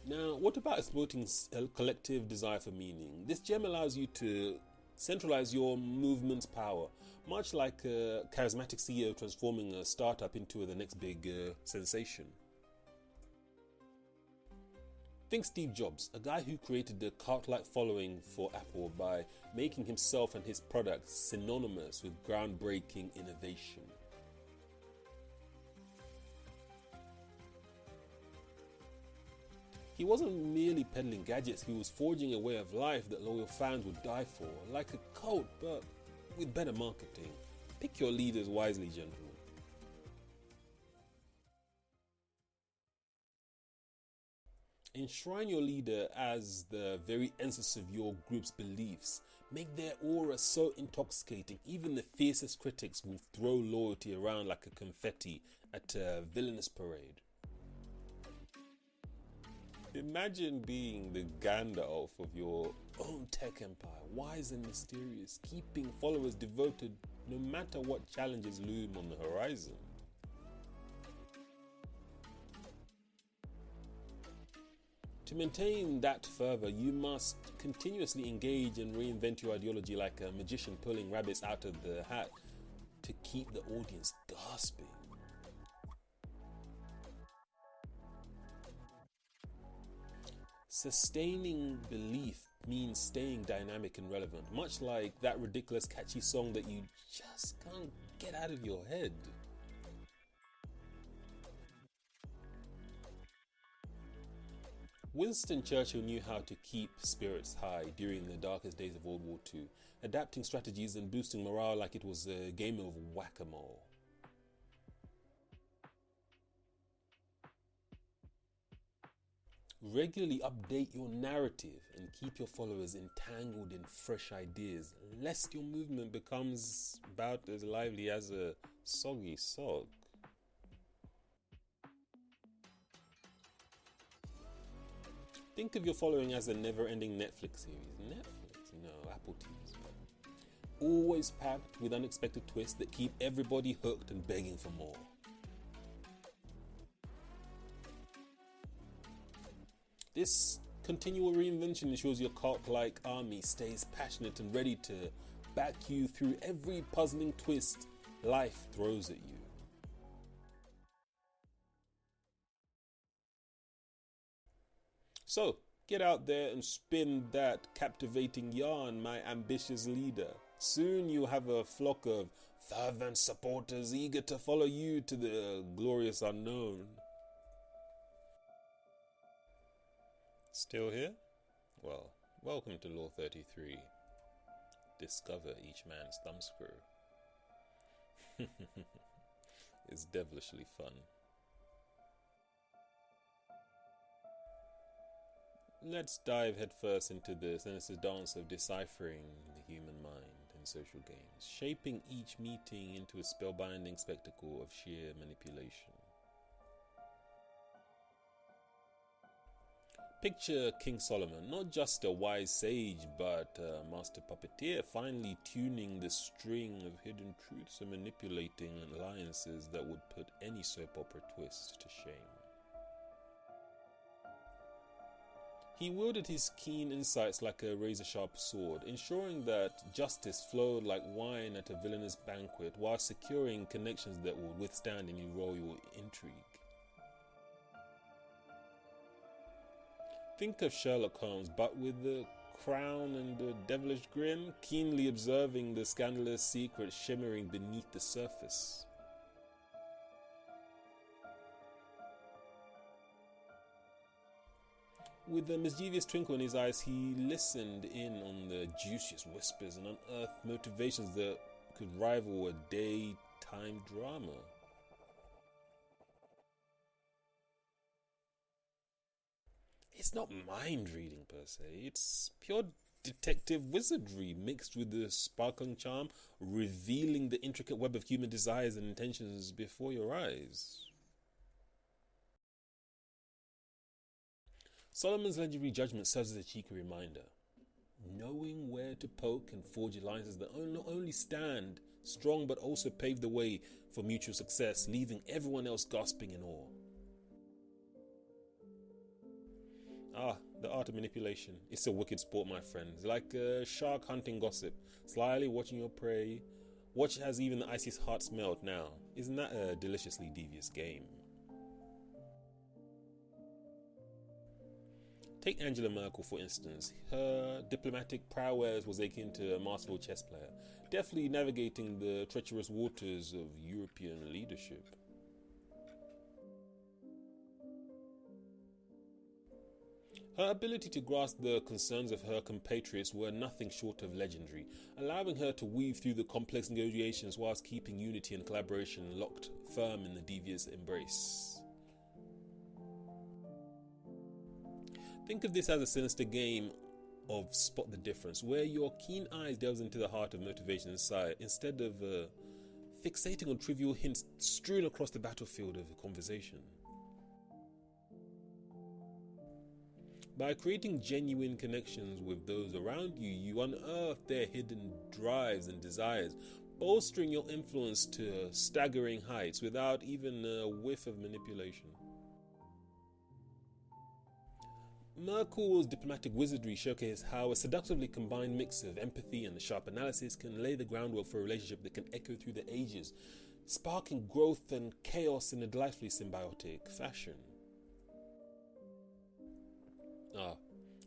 Now, what about exploiting a collective desire for meaning? This gem allows you to centralize your movement's power, much like a charismatic CEO transforming a startup into the next big sensation. Think Steve Jobs, a guy who created the cult-like following for Apple by making himself and his products synonymous with groundbreaking innovation. He wasn't merely peddling gadgets, he was forging a way of life that loyal fans would die for, like a cult, but with better marketing. Pick your leaders wisely, gentlemen. Enshrine your leader as the very essence of your group's beliefs. Make their aura so intoxicating, even the fiercest critics will throw loyalty around like a confetti at a villainous parade. Imagine being the Gandalf of your own tech empire, wise and mysterious, keeping followers devoted no matter what challenges loom on the horizon. To maintain that fervor, you must continuously engage and reinvent your ideology like a magician pulling rabbits out of the hat to keep the audience gasping. Sustaining belief means staying dynamic and relevant, much like that ridiculous catchy song that you just can't get out of your head. Winston Churchill knew how to keep spirits high during the darkest days of World War II, adapting strategies and boosting morale like it was a game of whack-a-mole. Regularly update your narrative and keep your followers entangled in fresh ideas, lest your movement becomes about as lively as a soggy sock. Think of your following as a never-ending Netflix series. Netflix? No, Apple TV's better. Always packed with unexpected twists that keep everybody hooked and begging for more. This continual reinvention ensures your cult-like army stays passionate and ready to back you through every puzzling twist life throws at you. So, get out there and spin that captivating yarn, my ambitious leader. Soon you'll have a flock of fervent supporters eager to follow you to the glorious unknown. Still here? Well, welcome to Law 33. Discover each man's thumbscrew. It's devilishly fun. Let's dive headfirst into the sinister dance of deciphering the human mind in social games, shaping each meeting into a spellbinding spectacle of sheer manipulation. Picture King Solomon, not just a wise sage, but a master puppeteer, finally tuning the string of hidden truths and manipulating alliances that would put any soap opera twist to shame. He wielded his keen insights like a razor-sharp sword, ensuring that justice flowed like wine at a villainous banquet, while securing connections that would withstand any royal intrigue. Think of Sherlock Holmes, but with the crown and the devilish grin, keenly observing the scandalous secret shimmering beneath the surface. With a mischievous twinkle in his eyes, he listened in on the juiciest whispers and unearthed motivations that could rival a daytime drama. It's not mind reading per se, it's pure detective wizardry mixed with the sparkling charm, revealing the intricate web of human desires and intentions before your eyes. Solomon's legendary judgment serves as a cheeky reminder. Knowing where to poke and forge alliances that not only stand strong but also pave the way for mutual success, leaving everyone else gasping in awe. The art of manipulation. It's a wicked sport, my friends. Like a shark hunting gossip, slyly watching your prey. Watch as even the iciest hearts melt now. Isn't that a deliciously devious game? Take Angela Merkel, for instance. Her diplomatic prowess was akin to a masterful chess player, deftly navigating the treacherous waters of European leadership. Her ability to grasp the concerns of her compatriots were nothing short of legendary, allowing her to weave through the complex negotiations whilst keeping unity and collaboration locked firm in the devious embrace. Think of this as a sinister game of spot the difference, where your keen eyes delves into the heart of motivation inside, instead of fixating on trivial hints strewn across the battlefield of a conversation. By creating genuine connections with those around you, you unearth their hidden drives and desires, bolstering your influence to staggering heights without even a whiff of manipulation. Merkel's diplomatic wizardry showcased how a seductively combined mix of empathy and sharp analysis can lay the groundwork for a relationship that can echo through the ages, sparking growth and chaos in a delightfully symbiotic fashion.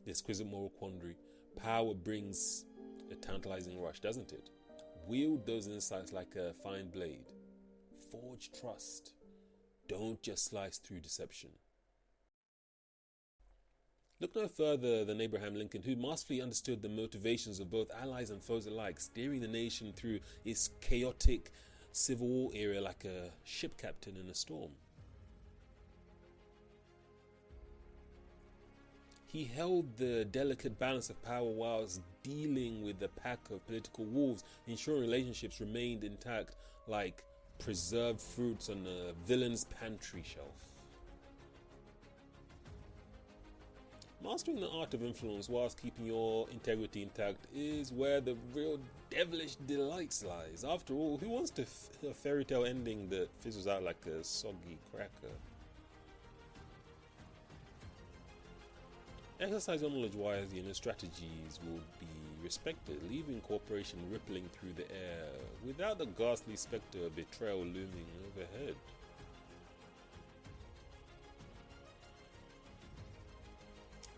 The exquisite moral quandary. Power brings a tantalizing rush, doesn't it? Wield those insights like a fine blade. Forge trust. Don't just slice through deception. Look no further than Abraham Lincoln, who masterfully understood the motivations of both allies and foes alike, steering the nation through its chaotic Civil War era like a ship captain in a storm. He held the delicate balance of power whilst dealing with the pack of political wolves, ensuring relationships remained intact like preserved fruits on a villain's pantry shelf. Mastering the art of influence whilst keeping your integrity intact is where the real devilish delights lies. After all, who wants a fairy tale ending that fizzles out like a soggy cracker? Exercise your knowledge wisely and your strategies will be respected, leaving cooperation rippling through the air without the ghastly spectre of betrayal looming overhead.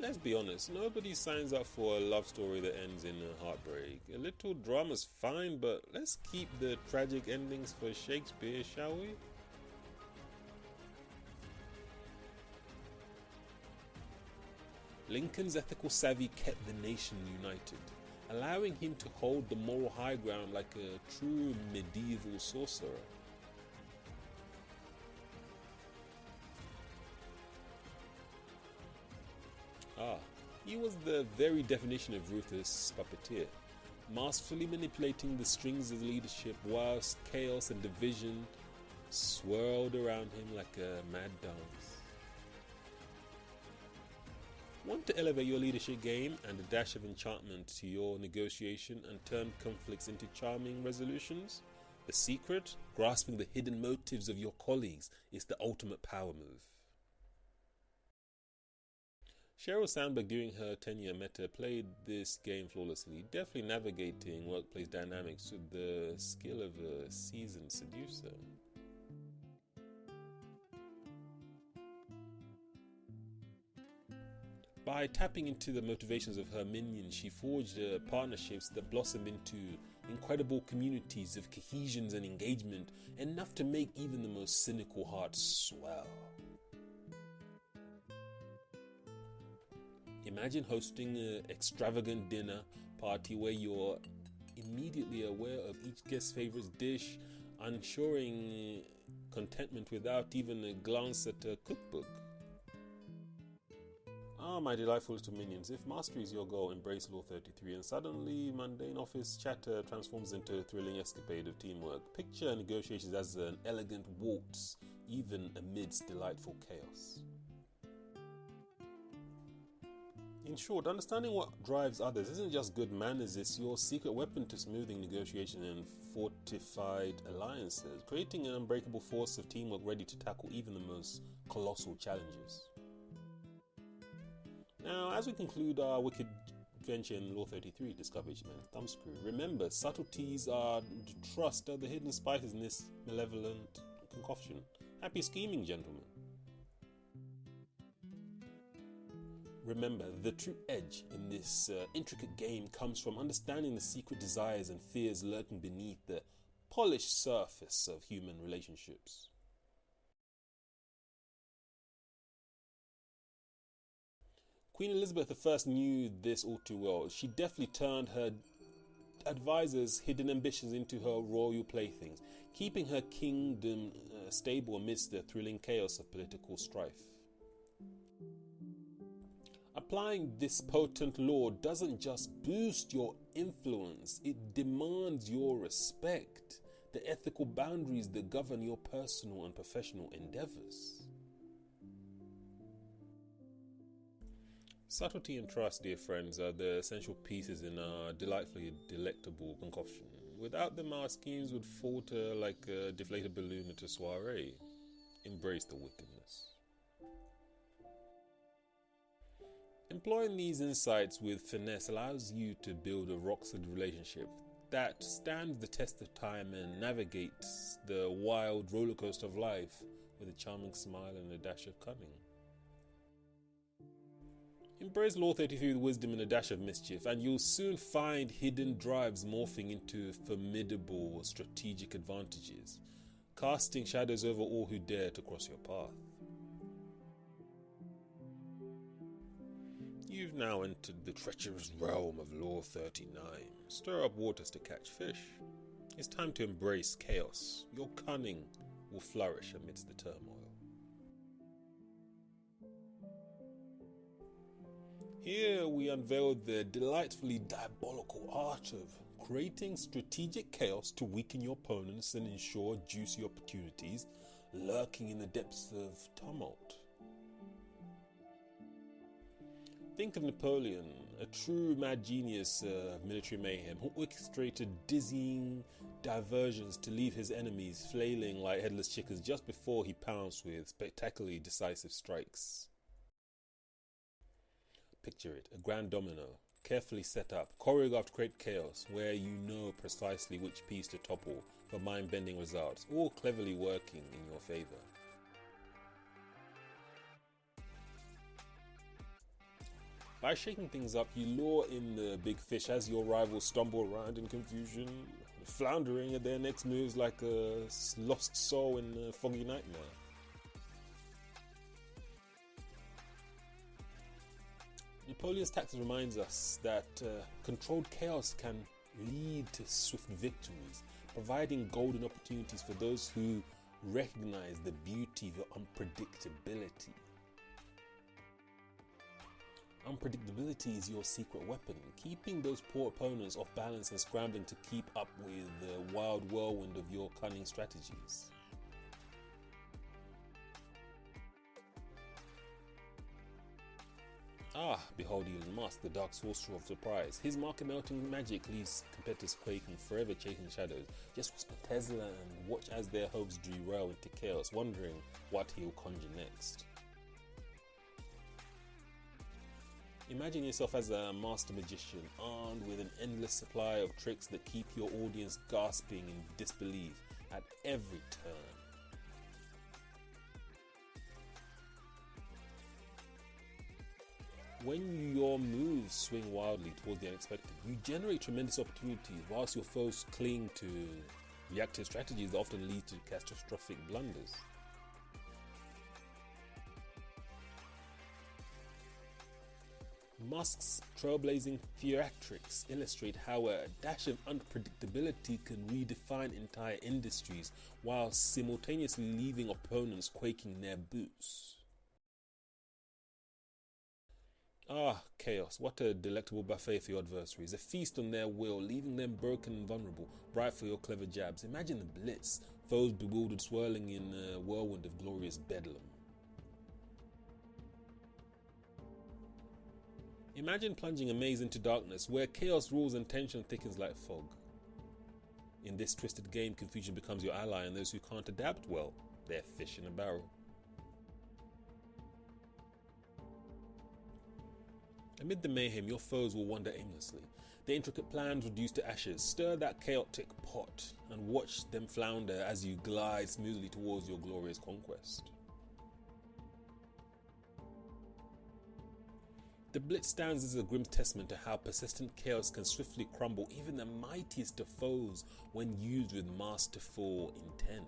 Let's be honest, nobody signs up for a love story that ends in a heartbreak. A little drama's fine, but let's keep the tragic endings for Shakespeare, shall we? Lincoln's ethical savvy kept the nation united, allowing him to hold the moral high ground like a true medieval sorcerer. He was the very definition of ruthless puppeteer, masterfully manipulating the strings of leadership whilst chaos and division swirled around him like a mad dance. Want to elevate your leadership game and a dash of enchantment to your negotiation and turn conflicts into charming resolutions? The secret? Grasping the hidden motives of your colleagues is the ultimate power move. Sheryl Sandberg during her tenure at Meta played this game flawlessly, deftly navigating workplace dynamics with the skill of a seasoned seducer. By tapping into the motivations of her minions, she forged partnerships that blossomed into incredible communities of cohesions and engagement, enough to make even the most cynical hearts swell. Imagine hosting an extravagant dinner party where you're immediately aware of each guest's favorite dish, ensuring contentment without even a glance at a cookbook. Ah, my delightful little minions, if mastery is your goal, embrace Law 33 and suddenly mundane office chatter transforms into a thrilling escapade of teamwork. Picture negotiations as an elegant waltz, even amidst delightful chaos. In short, understanding what drives others isn't just good manners, it's your secret weapon to smoothing negotiation and fortified alliances, creating an unbreakable force of teamwork ready to tackle even the most colossal challenges. Now, as we conclude our wicked adventure in Law 33, Discover Each Man's Thumbscrew, remember, subtleties are to trust are the hidden spices in this malevolent concoction. Happy scheming, gentlemen. Remember, the true edge in this intricate game comes from understanding the secret desires and fears lurking beneath the polished surface of human relationships. Queen Elizabeth I knew this all too well. She deftly turned her advisors' hidden ambitions into her royal playthings, keeping her kingdom stable amidst the thrilling chaos of political strife. Applying this potent law doesn't just boost your influence, it demands your respect, the ethical boundaries that govern your personal and professional endeavors. Subtlety and trust, dear friends, are the essential pieces in our delightfully delectable concoction. Without them, our schemes would falter like a deflated balloon at a soiree. Embrace the wickedness. Employing these insights with finesse allows you to build a rock-solid relationship that stands the test of time and navigates the wild rollercoaster of life with a charming smile and a dash of cunning. Embrace Law 33 with wisdom and a dash of mischief, and you'll soon find hidden drives morphing into formidable strategic advantages, casting shadows over all who dare to cross your path. You've now entered the treacherous realm of Law 39. Stir up waters to catch fish. It's time to embrace chaos. Your cunning will flourish amidst the turmoil. Here we unveil the delightfully diabolical art of creating strategic chaos to weaken your opponents and ensure juicy opportunities lurking in the depths of tumult. Think of Napoleon, a true mad genius of military mayhem, who orchestrated dizzying diversions to leave his enemies flailing like headless chickens just before he pounced with spectacularly decisive strikes. Picture it, a grand domino, carefully set up, choreographed to create chaos, where you know precisely which piece to topple for mind-bending results, all cleverly working in your favour. By shaking things up, you lure in the big fish as your rivals stumble around in confusion, floundering at their next moves like a lost soul in a foggy nightmare. Napoleon's tactics reminds us that controlled chaos can lead to swift victories, providing golden opportunities for those who recognize the beauty of unpredictability. Unpredictability is your secret weapon, keeping those poor opponents off balance and scrambling to keep up with the wild whirlwind of your cunning strategies. Ah, behold Elon Musk, the dark sorcerer of surprise. His market-melting magic leaves competitors quaking, forever chasing shadows. Just whisper Tesla and watch as their hopes derail into chaos, wondering what he'll conjure next. Imagine yourself as a master magician, armed with an endless supply of tricks that keep your audience gasping in disbelief at every turn. When your moves swing wildly towards the unexpected, you generate tremendous opportunities whilst your foes cling to reactive strategies that often lead to catastrophic blunders. Musk's trailblazing theatrics illustrate how a dash of unpredictability can redefine entire industries while simultaneously leaving opponents quaking in their boots. Ah, chaos, what a delectable buffet for your adversaries, a feast on their will, leaving them broken and vulnerable, ripe for your clever jabs. Imagine the blitz, foes bewildered swirling in a whirlwind of glorious bedlam. Imagine plunging a maze into darkness where chaos rules and tension thickens like fog. In this twisted game, confusion becomes your ally, and those who can't adapt, well, they're fish in a barrel. Amid the mayhem, your foes will wander aimlessly. Their intricate plans reduced to ashes. Stir that chaotic pot and watch them flounder as you glide smoothly towards your glorious conquest. The Blitz stands as a grim testament to how persistent chaos can swiftly crumble even the mightiest of foes when used with masterful intent.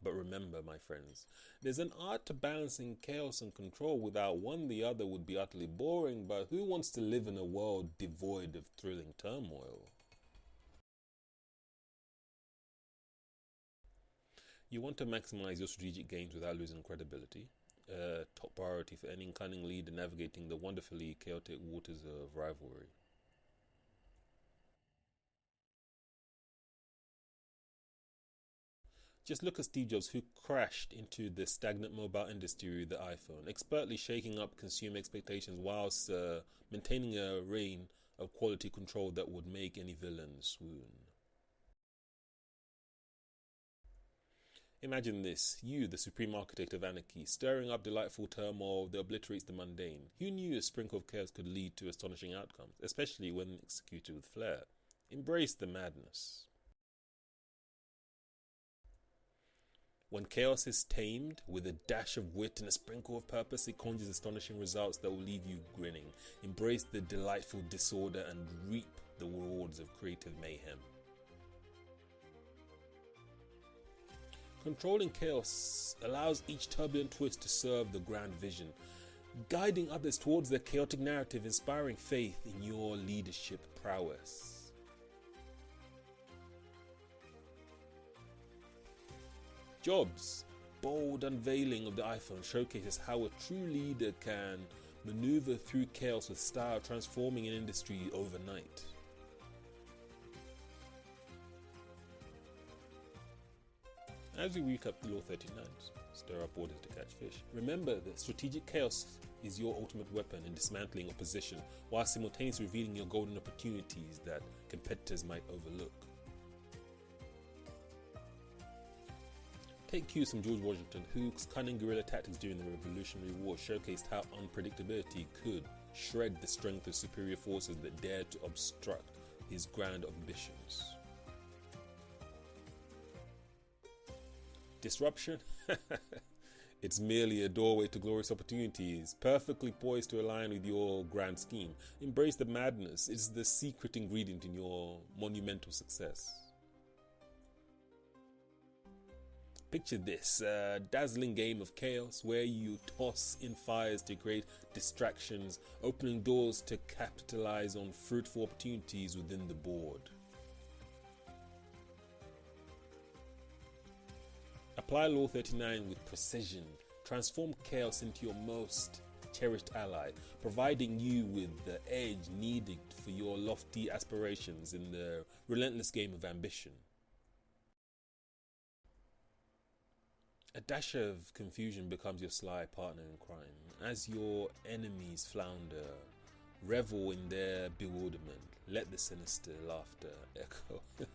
But remember, my friends, there's an art to balancing chaos and control. Without one, the other would be utterly boring, but who wants to live in a world devoid of thrilling turmoil? You want to maximize your strategic gains without losing credibility. Top priority for any cunning leader navigating the wonderfully chaotic waters of rivalry. Just look at Steve Jobs, who crashed into the stagnant mobile industry with the iPhone, expertly shaking up consumer expectations whilst maintaining a reign of quality control that would make any villain swoon. Imagine this, you, the supreme architect of anarchy, stirring up delightful turmoil that obliterates the mundane. Who knew a sprinkle of chaos could lead to astonishing outcomes, especially when executed with flair? Embrace the madness. When chaos is tamed, with a dash of wit and a sprinkle of purpose, it conjures astonishing results that will leave you grinning. Embrace the delightful disorder and reap the rewards of creative mayhem. Controlling chaos allows each turbulent twist to serve the grand vision, guiding others towards the chaotic narrative, inspiring faith in your leadership prowess. Jobs' bold unveiling of the iPhone showcases how a true leader can maneuver through chaos with style, transforming an industry overnight. As we recap Law 39, stir up waters to catch fish. Remember that strategic chaos is your ultimate weapon in dismantling opposition, while simultaneously revealing your golden opportunities that competitors might overlook. Take cues from George Washington, whose cunning guerrilla tactics during the Revolutionary War showcased how unpredictability could shred the strength of superior forces that dared to obstruct his grand ambitions. Disruption? It's merely a doorway to glorious opportunities, perfectly poised to align with your grand scheme. Embrace the madness. It's the secret ingredient in your monumental success. Picture this, a dazzling game of chaos where you toss in fires to create distractions, opening doors to capitalize on fruitful opportunities within the board. Apply Law 39 with precision. Transform chaos into your most cherished ally, providing you with the edge needed for your lofty aspirations in the relentless game of ambition. A dash of confusion becomes your sly partner in crime. As your enemies flounder, revel in their bewilderment. Let the sinister laughter echo.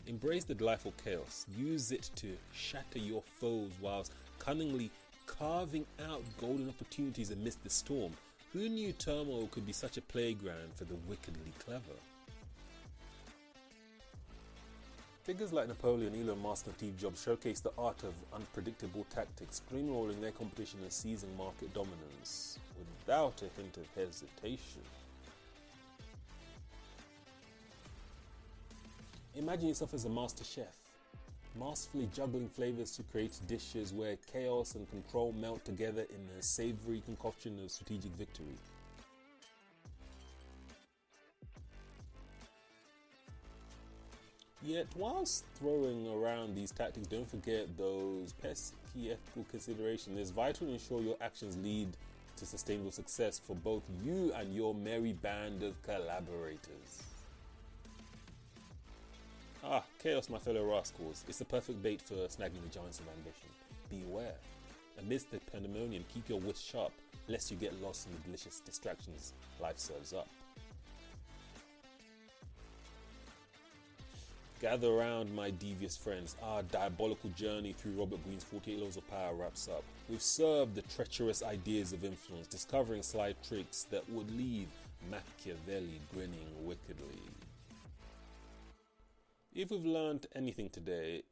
Embrace the delightful chaos. Use it to shatter your foes whilst cunningly carving out golden opportunities amidst the storm. Who knew turmoil could be such a playground for the wickedly clever? Figures like Napoleon, Elon Musk and Steve Jobs showcase the art of unpredictable tactics, steamrolling their competition and seizing market dominance without a hint of hesitation. Imagine yourself as a master chef, masterfully juggling flavors to create dishes where chaos and control melt together in a savory concoction of strategic victory. Yet, whilst throwing around these tactics, don't forget those pesky ethical considerations. It's vital to ensure your actions lead to sustainable success for both you and your merry band of collaborators. Chaos, my fellow rascals. It's the perfect bait for snagging the giants of ambition. Beware. Amidst the pandemonium, keep your wits sharp, lest you get lost in the delicious distractions life serves up. Gather around, my devious friends. Our diabolical journey through Robert Greene's 48 Laws of Power wraps up. We've served the treacherous ideas of influence, discovering sly tricks that would leave Machiavelli grinning wickedly. If we've learned anything today,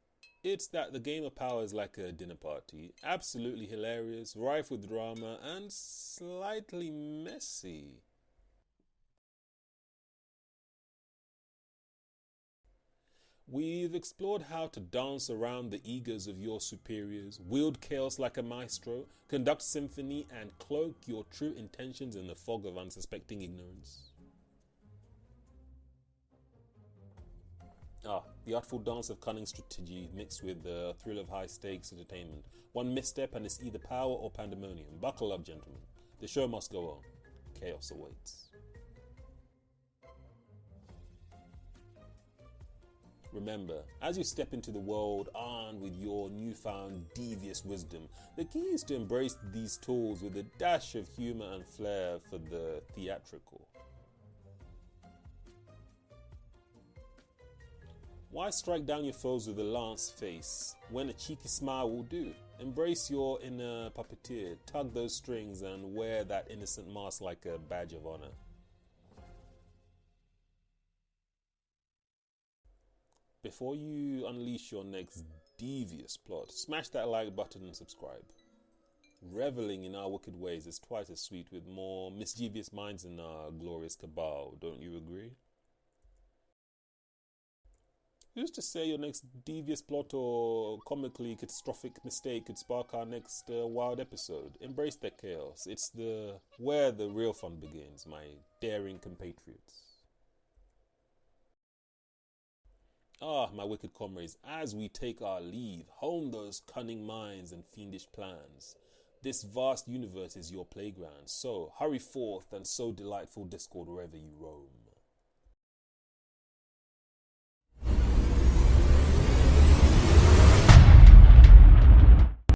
it's that the game of power is like a dinner party, absolutely hilarious, rife with drama, and slightly messy. We've explored how to dance around the egos of your superiors, wield chaos like a maestro, conduct symphony, and cloak your true intentions in the fog of unsuspecting ignorance. The artful dance of cunning strategy mixed with the thrill of high-stakes entertainment. One misstep and it's either power or pandemonium. Buckle up, gentlemen. The show must go on. Chaos awaits. Remember, as you step into the world armed with your newfound devious wisdom, the key is to embrace these tools with a dash of humor and flair for the theatrical. Why strike down your foes with a lance face when a cheeky smile will do? Embrace your inner puppeteer, tug those strings and wear that innocent mask like a badge of honor. Before you unleash your next devious plot, smash that like button and subscribe. Reveling in our wicked ways is twice as sweet with more mischievous minds in our glorious cabal, don't you agree? Who's to say your next devious plot or comically catastrophic mistake could spark our next wild episode? Embrace that chaos. It's where the real fun begins, my daring compatriots. My wicked comrades, as we take our leave, hone those cunning minds and fiendish plans. This vast universe is your playground, so hurry forth and sow delightful discord wherever you roam.